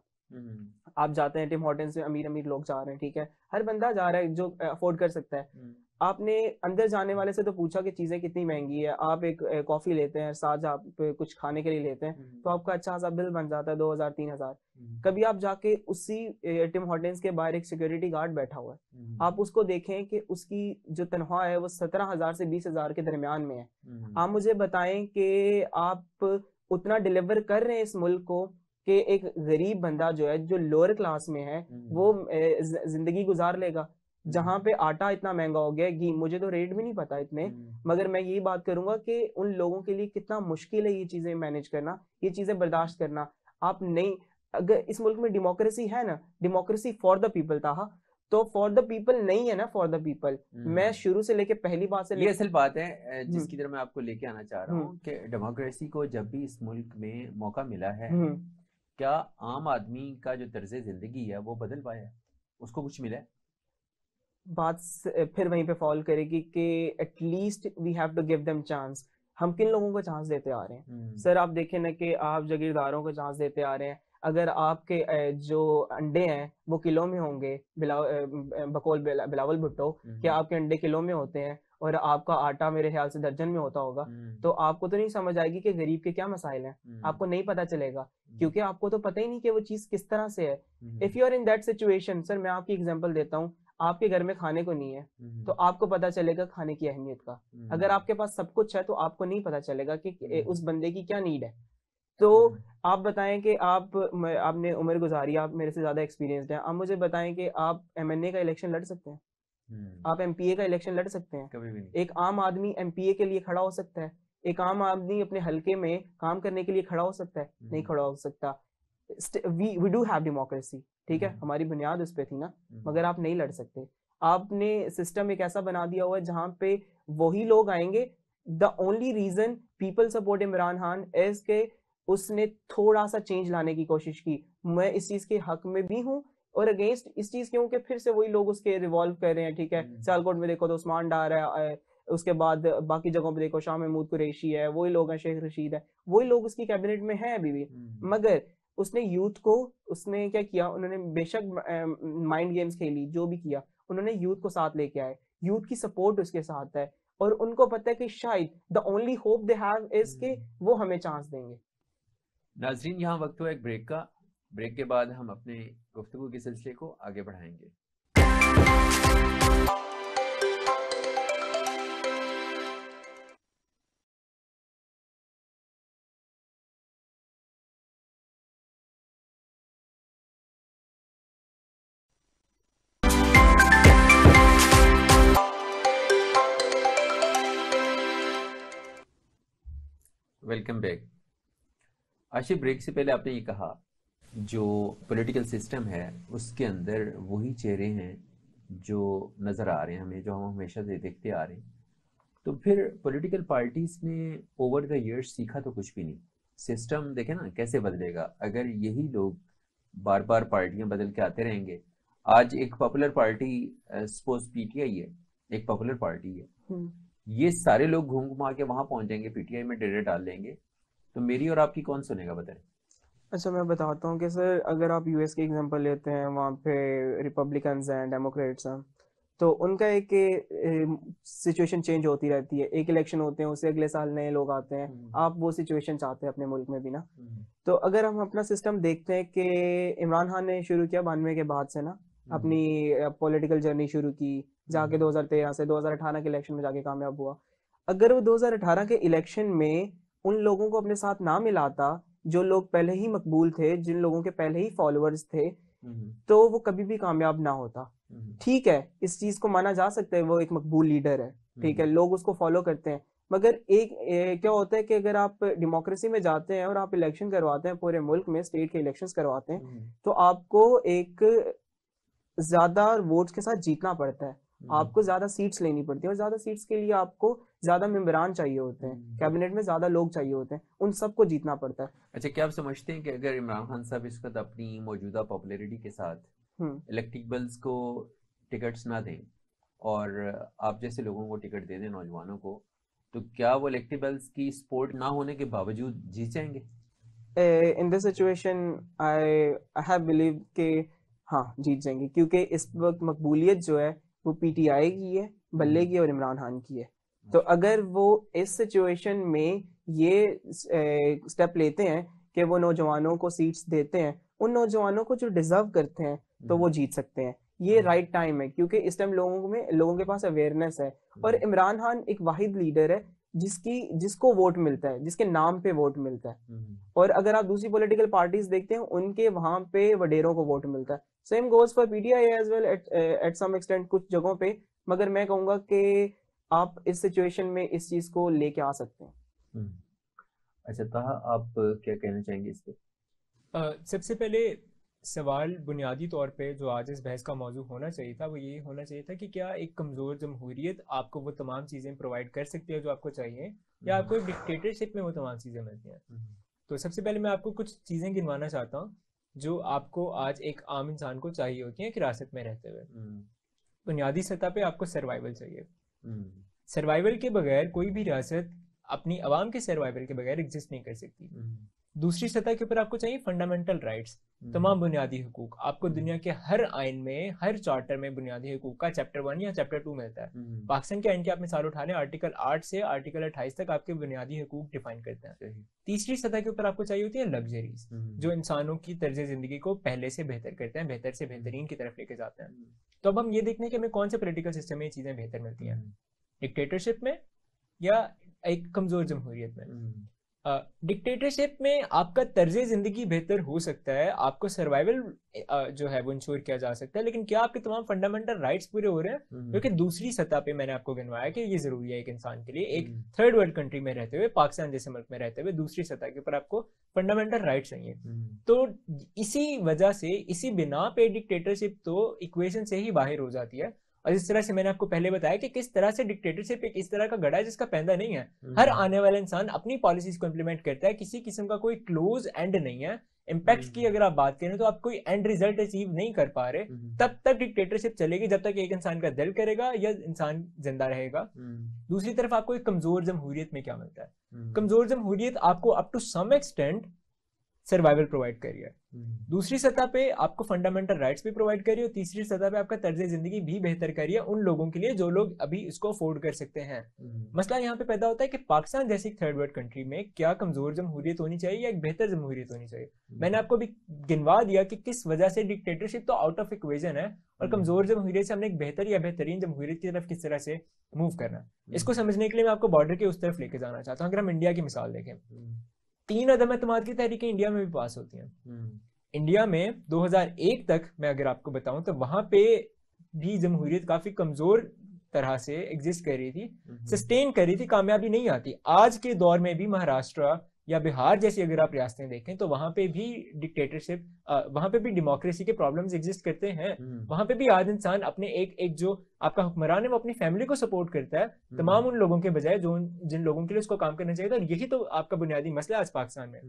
आप जाते हैं टिम हॉर्टन्स में, अमीर अमीर लोग जा रहे हैं, ठीक है, हर बंदा जा रहा है जो अफोर्ड कर सकता है। आपने अंदर जाने वाले से तो पूछा कि चीजें कितनी महंगी है? आप एक कॉफी लेते हैं, साथ आप कुछ खाने के लिए लेते हैं, तो आपका अच्छा सा बिल बन जाता है 2000-3000। कभी आप जाके उसी टिम हॉर्टन्स के बाहर एक सिक्योरिटी गार्ड बैठा हुआ है, आप उसको देखें कि उसकी जो तनख्वाह है वो 17,000 से 20,000 के दरमियान में है। आप मुझे बताएं कि आप उतना डिलीवर कर रहे हैं इस मुल्क को कि एक गरीब बंदा जो है, जो लोअर क्लास में है, वो जिंदगी गुजार लेगा? जहां पे आटा इतना महंगा हो गया है, घी, मुझे तो रेट भी नहीं पता इतने, मगर मैं यही बात करूंगा कि उन लोगों के लिए कितना मुश्किल है ये चीजें मैनेज करना, ये चीजें बर्दाश्त करना। आप नहीं, अगर इस मुल्क में डेमोक्रेसी है ना, डेमोक्रेसी फॉर द पीपल था, तो फॉर द पीपल नहीं है ना, फॉर द पीपल। मैं शुरू से लेके पहली बात से ये असल बात है जिसकी तरफ मैं आपको लेके आना चाह रहा हूँ कि डेमोक्रेसी को जब भी इस मुल्क में मौका मिला है, क्या आम आदमी का जो तर्ज जिंदगी है वो बदल पाया है? उसको कुछ मिला है? बात फिर वहीं पे फॉल करेगी कि at least we have to give them chance. हम किन लोगों को चांस देते आ रहे हैं? सर, आप देखें ना कि आप जागीरदारों को चांस देते आ रहे हैं। अगर आपके जो अंडे हैं वो किलो में होंगे, बिलावल भुट्टो, क्या आपके अंडे किलो में होते हैं और आपका आटा मेरे ख्याल से दर्जन में होता होगा, तो आपको तो नहीं समझ आएगी कि गरीब के क्या मसाइल हैं, आपको नहीं पता चलेगा, क्योंकि आपको तो पता ही नहीं कि वो चीज किस तरह से है। If you are in that situation, sir मैं आपकी एग्जांपल देता हूँ, आपके घर में खाने को नहीं है तो आपको पता चलेगा खाने की अहमियत का। अगर आपके पास सब कुछ है तो आपको नहीं पता चलेगा कि उस बंदे की क्या नीड है। तो आप बताएं कि आपने उम्र गुजारी, आप मेरे से ज्यादा एक्सपीरियंस्ड हैं, आप मुझे बताएं कि आप एमएनए का इलेक्शन लड़ सकते हैं? आप एमपीए का इलेक्शन लड़ सकते हैं? कभी भी नहीं। एक आम आदमी एमपीए के लिए खड़ा हो सकता है? एक आम आदमी अपने हल्के में काम करने के लिए खड़ा हो सकता है? नहीं खड़ा हो सकता। वी डू हैव डेमोक्रेसी, ठीक है, हमारी बुनियाद उस पे थी ना, मगर आप नहीं लड़ सकते। आपने सिस्टम एक ऐसा बना दिया हुआ है जहाँ पे वही लोग आएंगे। The only reason people support Imran Khan is के उसने थोड़ा सा चेंज लाने की कोशिश की। मैं इस चीज के हक में भी हूँ और अगेंस्ट इस चीज के हूँ कि फिर से वही लोग उसके रिवॉल्व कर रहे हैं। ठीक है, सियालकोट में देखो तो उस्मान डार है, उसके बाद बाकी जगहों पे देखो शाह महमूद कुरैशी है, वही लोग हैं, शेख रशीद है, वही लोग उसकी कैबिनेट में हैं अभी भी। मगर उसने यूथ को, उसने क्या किया, उन्होंने बेशक माइंड गेम्स खेली, जो भी किया उन्होंने यूथ को साथ लेके आए, यूथ की सपोर्ट उसके साथ है और उनको पता है कि शायद the only hope they have is के वो हमें चांस देंगे। नाजरीन, यहाँ वक्त हुआ एक ब्रेक का। ब्रेक के बाद हम अपने गुफ्तगू के सिलसिले को आगे बढ़ाएंगे। Welcome back. आशिफ, ब्रेक से पहले आपने ये कहा जो पॉलिटिकल सिस्टम है उसके अंदर वही चेहरे हैं जो नज़र आ रहे हैं हमें, जो हम हमेशा से देखते आ रहे हैं। तो फिर पॉलिटिकल पार्टीज ने ओवर द इयर्स सीखा तो कुछ भी नहीं। सिस्टम देखें ना कैसे बदलेगा अगर यही लोग बार बार पार्टियां बदल के आते रहेंगे। आज एक पॉपुलर पार्टी सपोज पीटीआई है, एक पॉपुलर पार्टी है, ये सारे लोग घूम घुमा के वहां पहुंच जाएंगे, पीटीआई में डेरे डाल लेंगे, तो मेरी और आपकी कौन सुनेगा बताएं। अच्छा, मैं बताता हूँ कि सर अगर आप यूएस के एग्जांपल लेते हैं, वहाँ पे रिपब्लिकन्स हैं, डेमोक्रेट्स हैं, तो उनका एक सिचुएशन चेंज होती रहती है। एक इलेक्शन होते हैं, उससे अगले साल नए लोग आते हैं। आप वो सिचुएशन चाहते हैं अपने मुल्क में भी ना? तो अगर हम अपना सिस्टम देखते हैं कि इमरान खान ने शुरू किया 92 के बाद से ना अपनी पॉलिटिकल जर्नी शुरू की, जाके 2013 से 2018 के इलेक्शन में जाके कामयाब हुआ। अगर वो 2018 के इलेक्शन में उन लोगों को अपने साथ ना मिलाता जो लोग पहले ही मकबूल थे, जिन लोगों के पहले ही फॉलोअर्स थे, तो वो कभी भी कामयाब ना होता। ठीक है, इस चीज को माना जा सकता है, वो एक मकबूल लीडर है, ठीक है, लोग उसको फॉलो करते हैं। मगर क्या होता है कि अगर आप डेमोक्रेसी में जाते हैं और आप इलेक्शन करवाते हैं, पूरे मुल्क में स्टेट के इलेक्शंस करवाते हैं, तो आपको एक ज्यादा वोट्स के साथ जीतना पड़ता है, आपको ज्यादा सीट्स लेनी पड़ती है और ज्यादा सीट्स के लिए आपको ज्यादा मेंबरान चाहिए होते हैं, कैबिनेट में ज्यादा लोग चाहिए होते हैं, उन सबको जीतना पड़ता है। अच्छा, क्या आप समझते हैं कि अगर इमरान खान साहब इस वक्त अपनी मौजूदा पॉपुलैरिटी के साथ इलेक्टेबल्स को टिकट्स ना दें और आप जैसे लोगों को टिकट दे दें, नौजवानों को, तो क्या वो इलेक्टेबल्स की सपोर्ट ना होने के बावजूद जीत जाएंगे? In this situation I have believe के हाँ जीत जाएंगे, क्योंकि इस वक्त मकबूलियत जो है वो पीटीआई की है, बल्ले की और इमरान खान की है। तो अगर वो इस सिचुएशन में ये स्टेप लेते हैं कि वो नौजवानों को सीट्स देते हैं, उन नौजवानों को जो डिजर्व करते हैं, तो वो जीत सकते हैं। ये राइट टाइम है, क्योंकि इस टाइम लोगों के पास अवेयरनेस है और इमरान खान एक वाहिद लीडर है जिसको वोट मिलता है, जिसके नाम पे वोट मिलता है। और अगर आप दूसरी पॉलिटिकल पार्टीज देखते हैं, उनके वहां पे वडेरों को वोट मिलता है। Same goes for PTI as well at some extent कुछ जगहों पे। मगर मैं कहूंगा कि आप इस सिचुएशन में इस चीज को लेके आ सकते हैं। अच्छा ताहा, आप क्या कहना चाहेंगे इस पे? सबसे पहले सवाल बुनियादी तौर पे जो आज इस बहस का मौजू होना चाहिए था वो ये होना चाहिए था कि क्या एक कमज़ोर जमहूरियत आपको वो तमाम चीज़ें प्रोवाइड कर सकती है जो आपको चाहिए, या आपको एक डिक्टेटरशिप में वो तमाम चीज़ें मिलती हैं। तो सबसे पहले मैं आपको कुछ चीज़ें गिनवाना चाहता हूँ जो आपको आज एक आम इंसान को चाहिए होती हैं हिरासत में रहते हुए। बुनियादी सतह पे आपको सर्वाइवल चाहिए। सर्वाइवल के बगैर कोई भी रियासत अपनी आवाम के सर्वाइवल के बगैर एग्जिस्ट नहीं कर सकती। दूसरी सतह के ऊपर आपको चाहिए फंडामेंटल राइट्स, तमाम बुनियादी हुकूक। आपको दुनिया के हर आइन में, हर चार्टर में बुनियादी हुकूक का चैप्टर 1 या चैप्टर 2 मिलता है। पाकिस्तान के आइन की आप मिसाल उठा लें, आर्टिकल 8 से आर्टिकल 28 तक आपके बुनियादी हुकूक डिफाइन करते हैं। तीसरी सतह के ऊपर आपको चाहिए होती है लग्जरीज, जो इंसानों की तर्ज जिंदगी को पहले से बेहतर करते हैं, बेहतर से बेहतरीन की तरफ लेके जाते हैं। तो अब हम ये देखने कि हमें कौन से पोलिटिकल सिस्टम में ये चीजें बेहतर मिलती हैं, डिक्टेटरशिप में या एक कमजोर जमहूरियत में। डिक्टेटरशिप में आपका तर्ज जिंदगी बेहतर हो सकता है, आपको सर्वाइवल जो है वो इंश्योर किया जा सकता है, लेकिन क्या आपके तमाम फंडामेंटल राइट्स पूरे हो रहे हैं? क्योंकि दूसरी सतह पे मैंने आपको गिनवाया कि ये जरूरी है एक इंसान के लिए, एक थर्ड वर्ल्ड कंट्री में रहते हुए, पाकिस्तान जैसे मुल्क में रहते हुए, दूसरी सतह के ऊपर आपको फंडामेंटल राइट्स चाहिए। तो इसी वजह से, इसी बिना पे डिक्टेटरशिप तो इक्वेशन से ही बाहर हो जाती है और जिस तरह से मैंने आपको पहले बताया कि किस तरह से डिक्टेटरशिप एक इस तरह का गड़ा है जिसका पैंदा नहीं है। हर आने वाला इंसान अपनी पॉलिसीज को इंप्लीमेंट करता है, किसी किस्म का कोई क्लोज एंड नहीं है। इम्पैक्ट की अगर आप बात करें तो आप कोई एंड रिजल्ट अचीव नहीं कर पा रहे, तब तक डिक्टेटरशिप चलेगी जब तक एक इंसान का दिल करेगा या इंसान जिंदा रहेगा। दूसरी तरफ आपको एक कमजोर जमहूरियत में क्या मिलता है? कमजोर जमहूरियत आपको up to some extent survival provide कर रही है, दूसरी सतह पे आपको फंडामेंटल राइट्स भी प्रोवाइड कर रही है, और तीसरी सतह पे आपका तर्ज जिंदगी भी बेहतर कर रही है उन लोगों के लिए जो लोग अभी इसको अफोर्ड कर सकते हैं। मसला यहाँ पे पैदा होता है कि पाकिस्तान जैसी थर्ड वर्ल्ड कंट्री में क्या कमजोर जमहूरियत होनी चाहिए या एक बेहतर जमहूरियत होनी चाहिए? मैंने आपको भी गिनवा दिया कि किस वजह से डिक्टेटरशिप तो आउट ऑफ इक्वेशन है, और कमजोर जमहूरियत से हमने एक बेहतर या बेहतरीन जमहूरियत की तरफ किस तरह से मूव करना है। इसको समझने के लिए मैं आपको बॉर्डर के उस तरफ लेके जाना चाहता हूँ। अगर हम इंडिया की मिसाल देखें, 3 अदम एतमाद की तहरीकें इंडिया में भी पास होती हैं। इंडिया में 2001 तक मैं अगर आपको बताऊं तो वहां पे भी जमहूरियत काफी कमजोर तरह से एग्जिस्ट कर रही थी, सस्टेन कर रही थी, कामयाबी नहीं आती। आज के दौर में भी महाराष्ट्र या बिहार जैसी अगर आप रियासतें देखें तो वहां पे भी डिक्टेटरशिप, वहां पे भी डेमोक्रेसी के प्रॉब्लम्स एग्जिस्ट करते हैं। वहां पे भी आज इंसान अपने एक जो आपका हुक्मरान है वो अपनी फैमिली को सपोर्ट करता है, तमाम उन लोगों के बजाय जो जिन लोगों के लिए उसको काम करना चाहिए था। और यही तो आपका बुनियादी मसला आज पाकिस्तान में,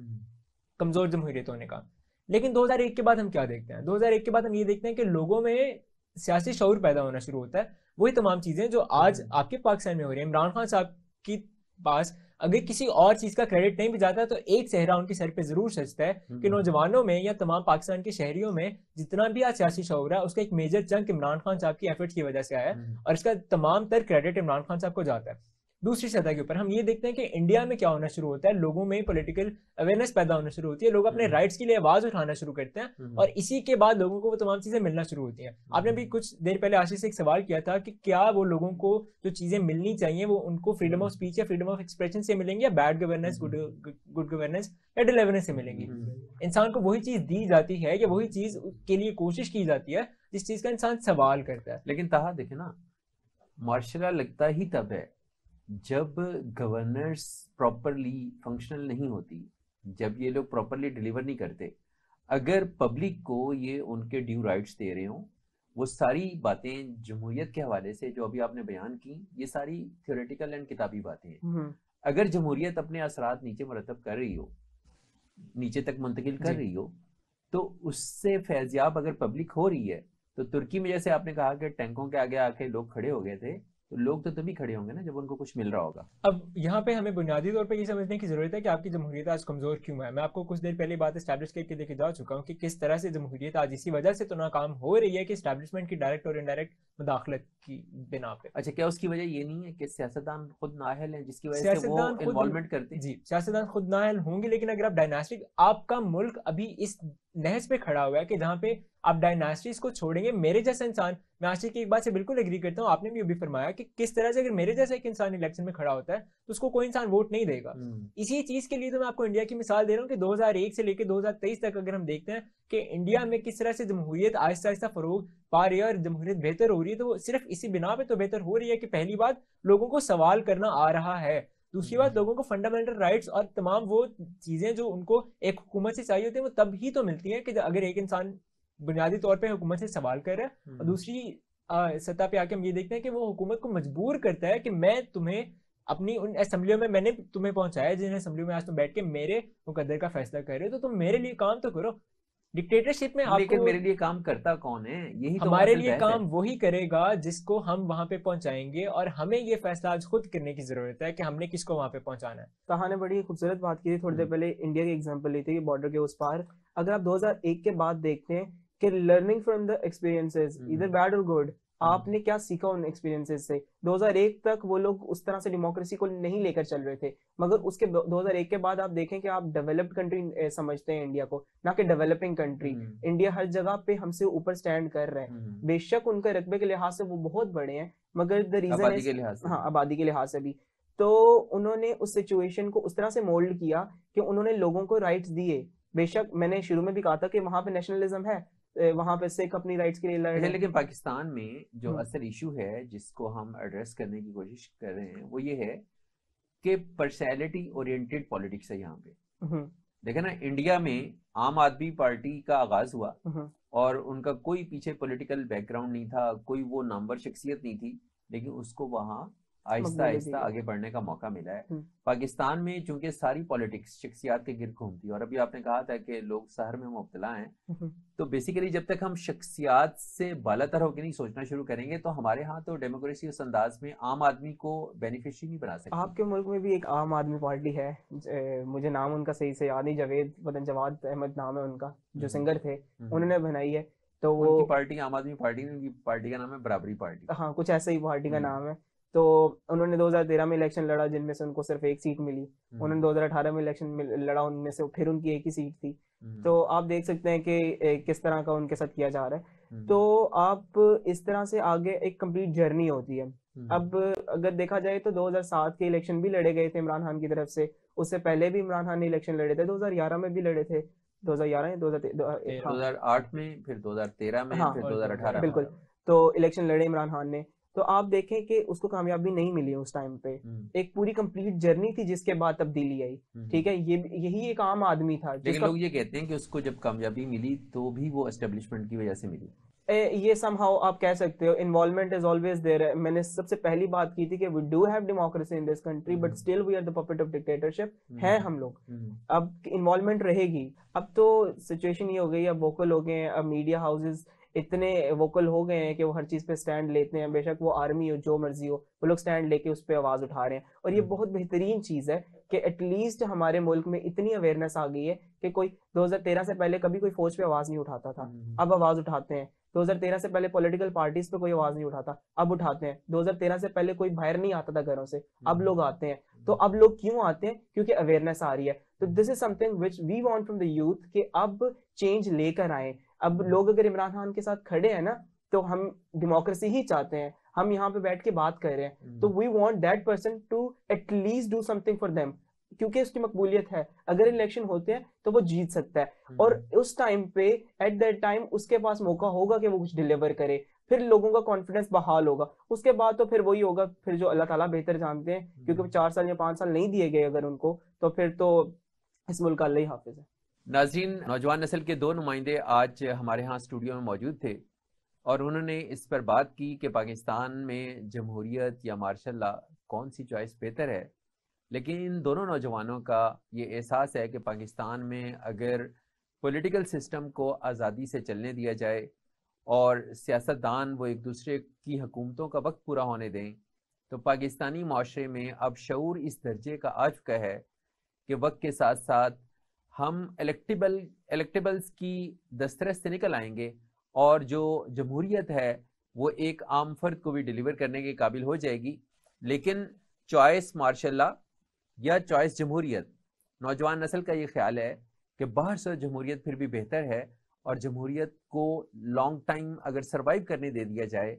कमजोर जमहूरियत होने का। लेकिन 2001 के बाद हम क्या देखते हैं? 2001 के बाद हम ये देखते हैं कि लोगों में सियासी शऊर पैदा होना शुरू होता है। वही तमाम चीजें जो आज आपके पाकिस्तान में हो रही है। इमरान खान साहब के पास अगर किसी और चीज का क्रेडिट नहीं भी जाता तो एक सेहरा उनके सर पे जरूर सजता है कि नौजवानों में या तमाम पाकिस्तान के शहरियों में जितना भी आज सियासी शऊर है उसका एक मेजर चंक इमरान खान साहब की एफर्ट्स की वजह से आया है, और इसका तमाम तर क्रेडिट इमरान खान साहब को जाता है। दूसरी सतह के ऊपर हम ये देखते हैं कि इंडिया में क्या होना शुरू होता है, लोगों में पॉलिटिकल अवेयरनेस पैदा होना शुरू होती है, लोग अपने राइट्स के लिए आवाज उठाना शुरू करते हैं, और इसी के बाद लोगों को वो तमाम चीजें मिलना शुरू होती हैं। आपने भी कुछ देर पहले आशीष से एक सवाल किया था कि क्या वो लोगों को जो चीजें मिलनी चाहिए वो उनको फ्रीडम ऑफ स्पीच या फ्रीडम ऑफ एक्सप्रेशन से मिलेंगी, या बैड गवर्नेंस, गुड गवर्नेंस या डिलीवरेंस से मिलेंगी। इंसान को वही चीज दी जाती है या वही चीज के लिए कोशिश की जाती है जिस चीज का इंसान सवाल करता है। लेकिन ताहा देखे ना, मार्शल लॉ लगता ही तब है जब गवर्नर्स प्रॉपरली फंक्शनल नहीं होती, जब ये लोग प्रॉपरली डिलीवर नहीं करते। अगर पब्लिक को ये उनके ड्यू राइट्स दे रहे हों, वो सारी बातें जमहूरियत के हवाले से जो अभी आपने बयान की, ये सारी थ्योरेटिकल एंड किताबी बातें हैं। अगर जमहूरियत अपने असरात नीचे मरतब कर रही हो, नीचे तक मुंतकिल कर रही हो, तो उससे फैज़याब अगर पब्लिक हो रही है, तो तुर्की में जैसे आपने कहा कि टैंकों के आगे आके लोग खड़े हो गए थे, तो लोग तो तभी खड़े होंगे ना जब उनको कुछ मिल रहा होगा। अब यहाँ पे हमें बुनियादी तौर पे ये समझने की जरूरत है कि आपकी जमहूरियत आज कमजोर क्यों है। मैं आपको कुछ देर पहले बात एस्टैब्लिश करके लेके जा चुका हूँ कि किस तरह से जमहूरियत आज इसी वजह से तो नाकाम हो रही है कि एस्टैब्लिशमेंट की डायरेक्ट और इनडायरेक्ट मुदाखलत की बिना पे। अच्छा, क्या उसकी वजह ये नहीं है कि सियासतदान खुद नाअहल हैं जिसकी वजह से वो इन्वॉल्वमेंट करते हैं? जी, सियासतदान खुद नाअहल होंगे, लेकिन अगर आप डायनास्टिक, आपका मुल्क अभी इस नहज पे खड़ा हुआ है कि जहाँ पे आप डायनास्टीज को छोड़ेंगे। मेरे जैसा इंसान, मैं आशिक की एक बात से बिल्कुल एग्री करता हूँ, आपने भी अभी फरमाया कि किस तरह से अगर मेरे जैसा एक इंसान इलेक्शन में खड़ा होता है तो उसको कोई इंसान वोट नहीं देगा। इसी चीज के लिए तो मैं आपको इंडिया की मिसाल दे रहा हूँ कि 2001 से लेकर 2023 तक अगर हम देखते हैं कि इंडिया में किस तरह से जमहूरियत आहिस्ता आहिस्ता फरोग पा रही है और जमहूरियत बेहतर हो रही है, तो वो सिर्फ इसी बिना पे तो बेहतर हो रही है कि पहली बात लोगों को सवाल करना आ रहा है, दूसरी बात लोगों को फंडामेंटल राइट्स और तमाम वो चीजें जो उनको एक हुकूमत से चाहिए होती है वो तब ही तो मिलती है कि अगर एक इंसान बुनियादी तौर पे हुकूमत से सवाल कर रहा है, और दूसरी सतह पे आके हम ये देखते हैं कि वो हुकूमत को मजबूर करता है कि मैं तुम्हें अपनी उन असेंबलियों में मैंने तुम्हें पहुंचाया, जिन असेंबलियों में आज तुम बैठ के मेरे मुकद्दर का फैसला कर रहे हो, तो तुम मेरे लिए काम तो करो। डिक्टेटरशिप में लेकिन मेरे लिए काम करता कौन है? यही तो हमारे लिए काम वही करेगा जिसको हम वहां पे पहुंचाएंगे, और हमें ये फैसला आज खुद करने की जरूरत है कि हमने किसको वहां पे पहुंचाना है। ताहा ने बड़ी खूबसूरत बात की थी थोड़ी देर पहले, इंडिया की एग्जांपल ली थी बॉर्डर के उस पार। अगर आप 2001 के बाद देखते हैं कि लर्निंग फ्रॉम द एक्सपीरियंसेस इधर बैड और गुड, आपने क्या सीखा उन एक्सपीरियंसेस से? 2001 तक वो लोग उस तरह से डेमोक्रेसी को नहीं लेकर चल रहे थे, मगर उसके 2001 के बाद आप देखें कि आप डेवलप्ड कंट्री समझते हैं इंडिया को, ना कि डेवलपिंग कंट्री। इंडिया हर जगह पे हमसे ऊपर स्टैंड कर रहे हैं। बेशक उनके रकबे के लिहाज से वो बहुत बड़े हैं, मगर द रीजन आबादी के लिहाज से भी, तो उन्होंने उस सिचुएशन को उस तरह से मोल्ड किया कि उन्होंने लोगों को राइट्स दिए। बेशक मैंने शुरू में भी कहा था कि वहां पे नेशनलिज्म है, वहां पे सिख अपनी राइट्स के लिए लड़ रहे हैं, लेकिन पाकिस्तान में जो असल इशू है जिसको हम एड्रेस करने की कोशिश कर रहे हैं वो ये है कि पर्सनैलिटी ओरिएंटेड पॉलिटिक्स है यहाँ पे। देखा ना, इंडिया में आम आदमी पार्टी का आगाज हुआ, और उनका कोई पीछे पॉलिटिकल बैकग्राउंड नहीं था, कोई वो नामवर शख्सियत नहीं थी, लेकिन उसको वहाँ आहिस्ता मकबूलियत दी आहिस्ता गई। आगे बढ़ने का मौका मिला है। हम्म, पाकिस्तान में चूंकि सारी पॉलिटिक्स शख्सियात के गिर्द घूमती है, और अभी आपने कहा था कि लोग शहर में मुब्तला हैं, हम्म। तो बेसिकली जब तक हम शख्सियात से बालातर होकर नहीं सोचना शुरू करेंगे तो हमारे यहाँ तो डेमोक्रेसी उस अंदाज में आम आदमी को बेनिफिशियरी नहीं बना सकती। आपके मुल्क में भी एक आम आदमी पार्टी है, मुझे नाम उनका सही से याद नहीं, जावेद पतन जवाद अहमद नाम है उनका, जो सिंगर थे, उन्होंने बनाई है। तो वो उनकी पार्टी आम आदमी पार्टी नहीं, उनकी पार्टी का नाम है बराबरी पार्टी। हाँ, कुछ ऐसा ही पार्टी का हम्म। नाम है। तो उन्होंने 2013 में इलेक्शन लड़ा, जिनमें से उनको सिर्फ एक सीट मिली। उन्होंने 2018 में इलेक्शन लड़ा, उनमें से फिर उनकी एक ही सीट थी। तो आप देख सकते हैं कि किस तरह का उनके साथ किया जा रहा है। तो आप इस तरह से आगे एक कंप्लीट जर्नी होती है। अब अगर देखा जाए तो 2007 के इलेक्शन भी लड़े गए थे इमरान खान की तरफ से, उससे पहले भी इमरान खान ने इलेक्शन लड़े थे, 2011 में भी लड़े थे, 2011 या 2008 में, फिर 2013 में, हाँ फिर 2018 में। बिल्कुल। तो इलेक्शन लड़े इमरान खान ने, तो आप देखें कि उसको कामयाबी नहीं मिली उस टाइम पे। एक पूरी कंप्लीट जर्नी थी जिसके बाद तब्दीली आई। ठीक है, यही एक आम आदमी था लेकिन जिसका लोग ये कहते हैं कि उसको जब कामयाबी मिली तो भी वो एस्टेब्लिशमेंट की वजह से मिली। ये समहाउ आप कह सकते हो, इन्वॉल्वमेंट इज ऑलवेज देयर। मैंने सबसे पहली बात की थी कि we do have democracy in this country but still we are the puppet of dictatorship है हम लोग। अब इन्वॉल्वमेंट रहेगी। अब तो सिचुएशन ये हो गई, अब वोकल हो गए हैं, अब मीडिया हाउसेस इतने वोकल हो गए हैं कि वो हर चीज पे स्टैंड लेते हैं, बेशक वो आर्मी हो, जो मर्जी हो, वो लोग स्टैंड लेके उस पर आवाज उठा रहे हैं। और ये बहुत बेहतरीन चीज है कि एटलीस्ट हमारे मुल्क में इतनी अवेयरनेस आ गई है कि कोई 2013 से पहले कभी कोई फौज पे आवाज नहीं उठाता था, अब आवाज उठाते हैं। 2013 से पहले पॉलिटिकल पार्टीज पे कोई आवाज नहीं उठाता, अब उठाते हैं। 2013 से पहले कोई बाहर नहीं आता था घरों से, अब लोग आते हैं। तो अब लोग क्यों आते हैं? क्योंकि अवेयरनेस आ रही है। तो this is something which we want from the youth कि अब चेंज लेकर आए। अब लोग अगर इमरान खान के साथ खड़े हैं ना, तो हम डेमोक्रेसी ही चाहते हैं, हम यहाँ पे बैठ के बात कर रहे हैं, तो we want that person to at least do something for them, क्योंकि उसकी मकबूलियत है। अगर इलेक्शन होते हैं तो वो जीत सकता है, और उस टाइम पे एट दैट टाइम उसके पास मौका होगा कि वो कुछ डिलीवर करे, फिर लोगों का कॉन्फिडेंस बहाल होगा। उसके बाद तो फिर वही होगा, फिर जो अल्लाह ताला बेहतर जानते हैं, क्योंकि 4 साल या 5 साल नहीं दिए गए अगर उनको, तो फिर तो इस मुल्क का अल्लाह ही हाफिज है। नाज़रीन, नौजवान नस्ल के 2 नुमाइंदे आज हमारे यहाँ स्टूडियो में मौजूद थे और उन्होंने इस पर बात की कि पाकिस्तान में जमहूरियत या मार्शल लॉ कौन सी चॉइस बेहतर है। लेकिन इन दोनों नौजवानों का ये एहसास है कि पाकिस्तान में अगर पॉलिटिकल सिस्टम को आज़ादी से चलने दिया जाए और सियासतदान वो एक दूसरे की हुकूमतों का वक्त पूरा होने दें, तो पाकिस्तानी माशरे में अब शऊर इस दर्जे का आ चुका है कि वक्त के साथ साथ हम इलेक्टेबल्स की दस्तरस से निकल आएंगे और जो जमहूरियत है वो एक आम फर्द को भी डिलीवर करने के काबिल हो जाएगी। लेकिन चॉइस मार्शल लॉ या चॉइस जमहूरियत, नौजवान नस्ल का ये ख्याल है कि बाहर से जमहूरियत फिर भी बेहतर है, और जमहूरियत को लॉन्ग टाइम अगर सर्वाइव करने दे दिया जाए,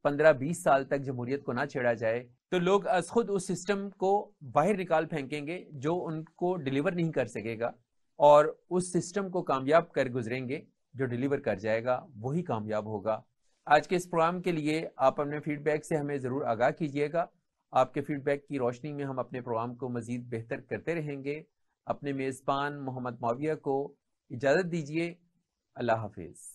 15-20 साल तक जमहूरियत को ना छेड़ा जाए, तो लोग अज खुद उस सिस्टम को बाहर निकाल फेंकेंगे जो उनको डिलीवर नहीं कर सकेगा, और उस सिस्टम को कामयाब कर गुजरेंगे। जो डिलीवर कर जाएगा वही कामयाब होगा। आज के इस प्रोग्राम के लिए आप अपने फीडबैक से हमें ज़रूर आगाह कीजिएगा। आपके फीडबैक की रोशनी में हम अपने प्रोग्राम को मज़ीद बेहतर करते रहेंगे। अपने मेज़बान मोहम्मद मौविया को इजाज़त दीजिए। अल्लाह हाफिज़।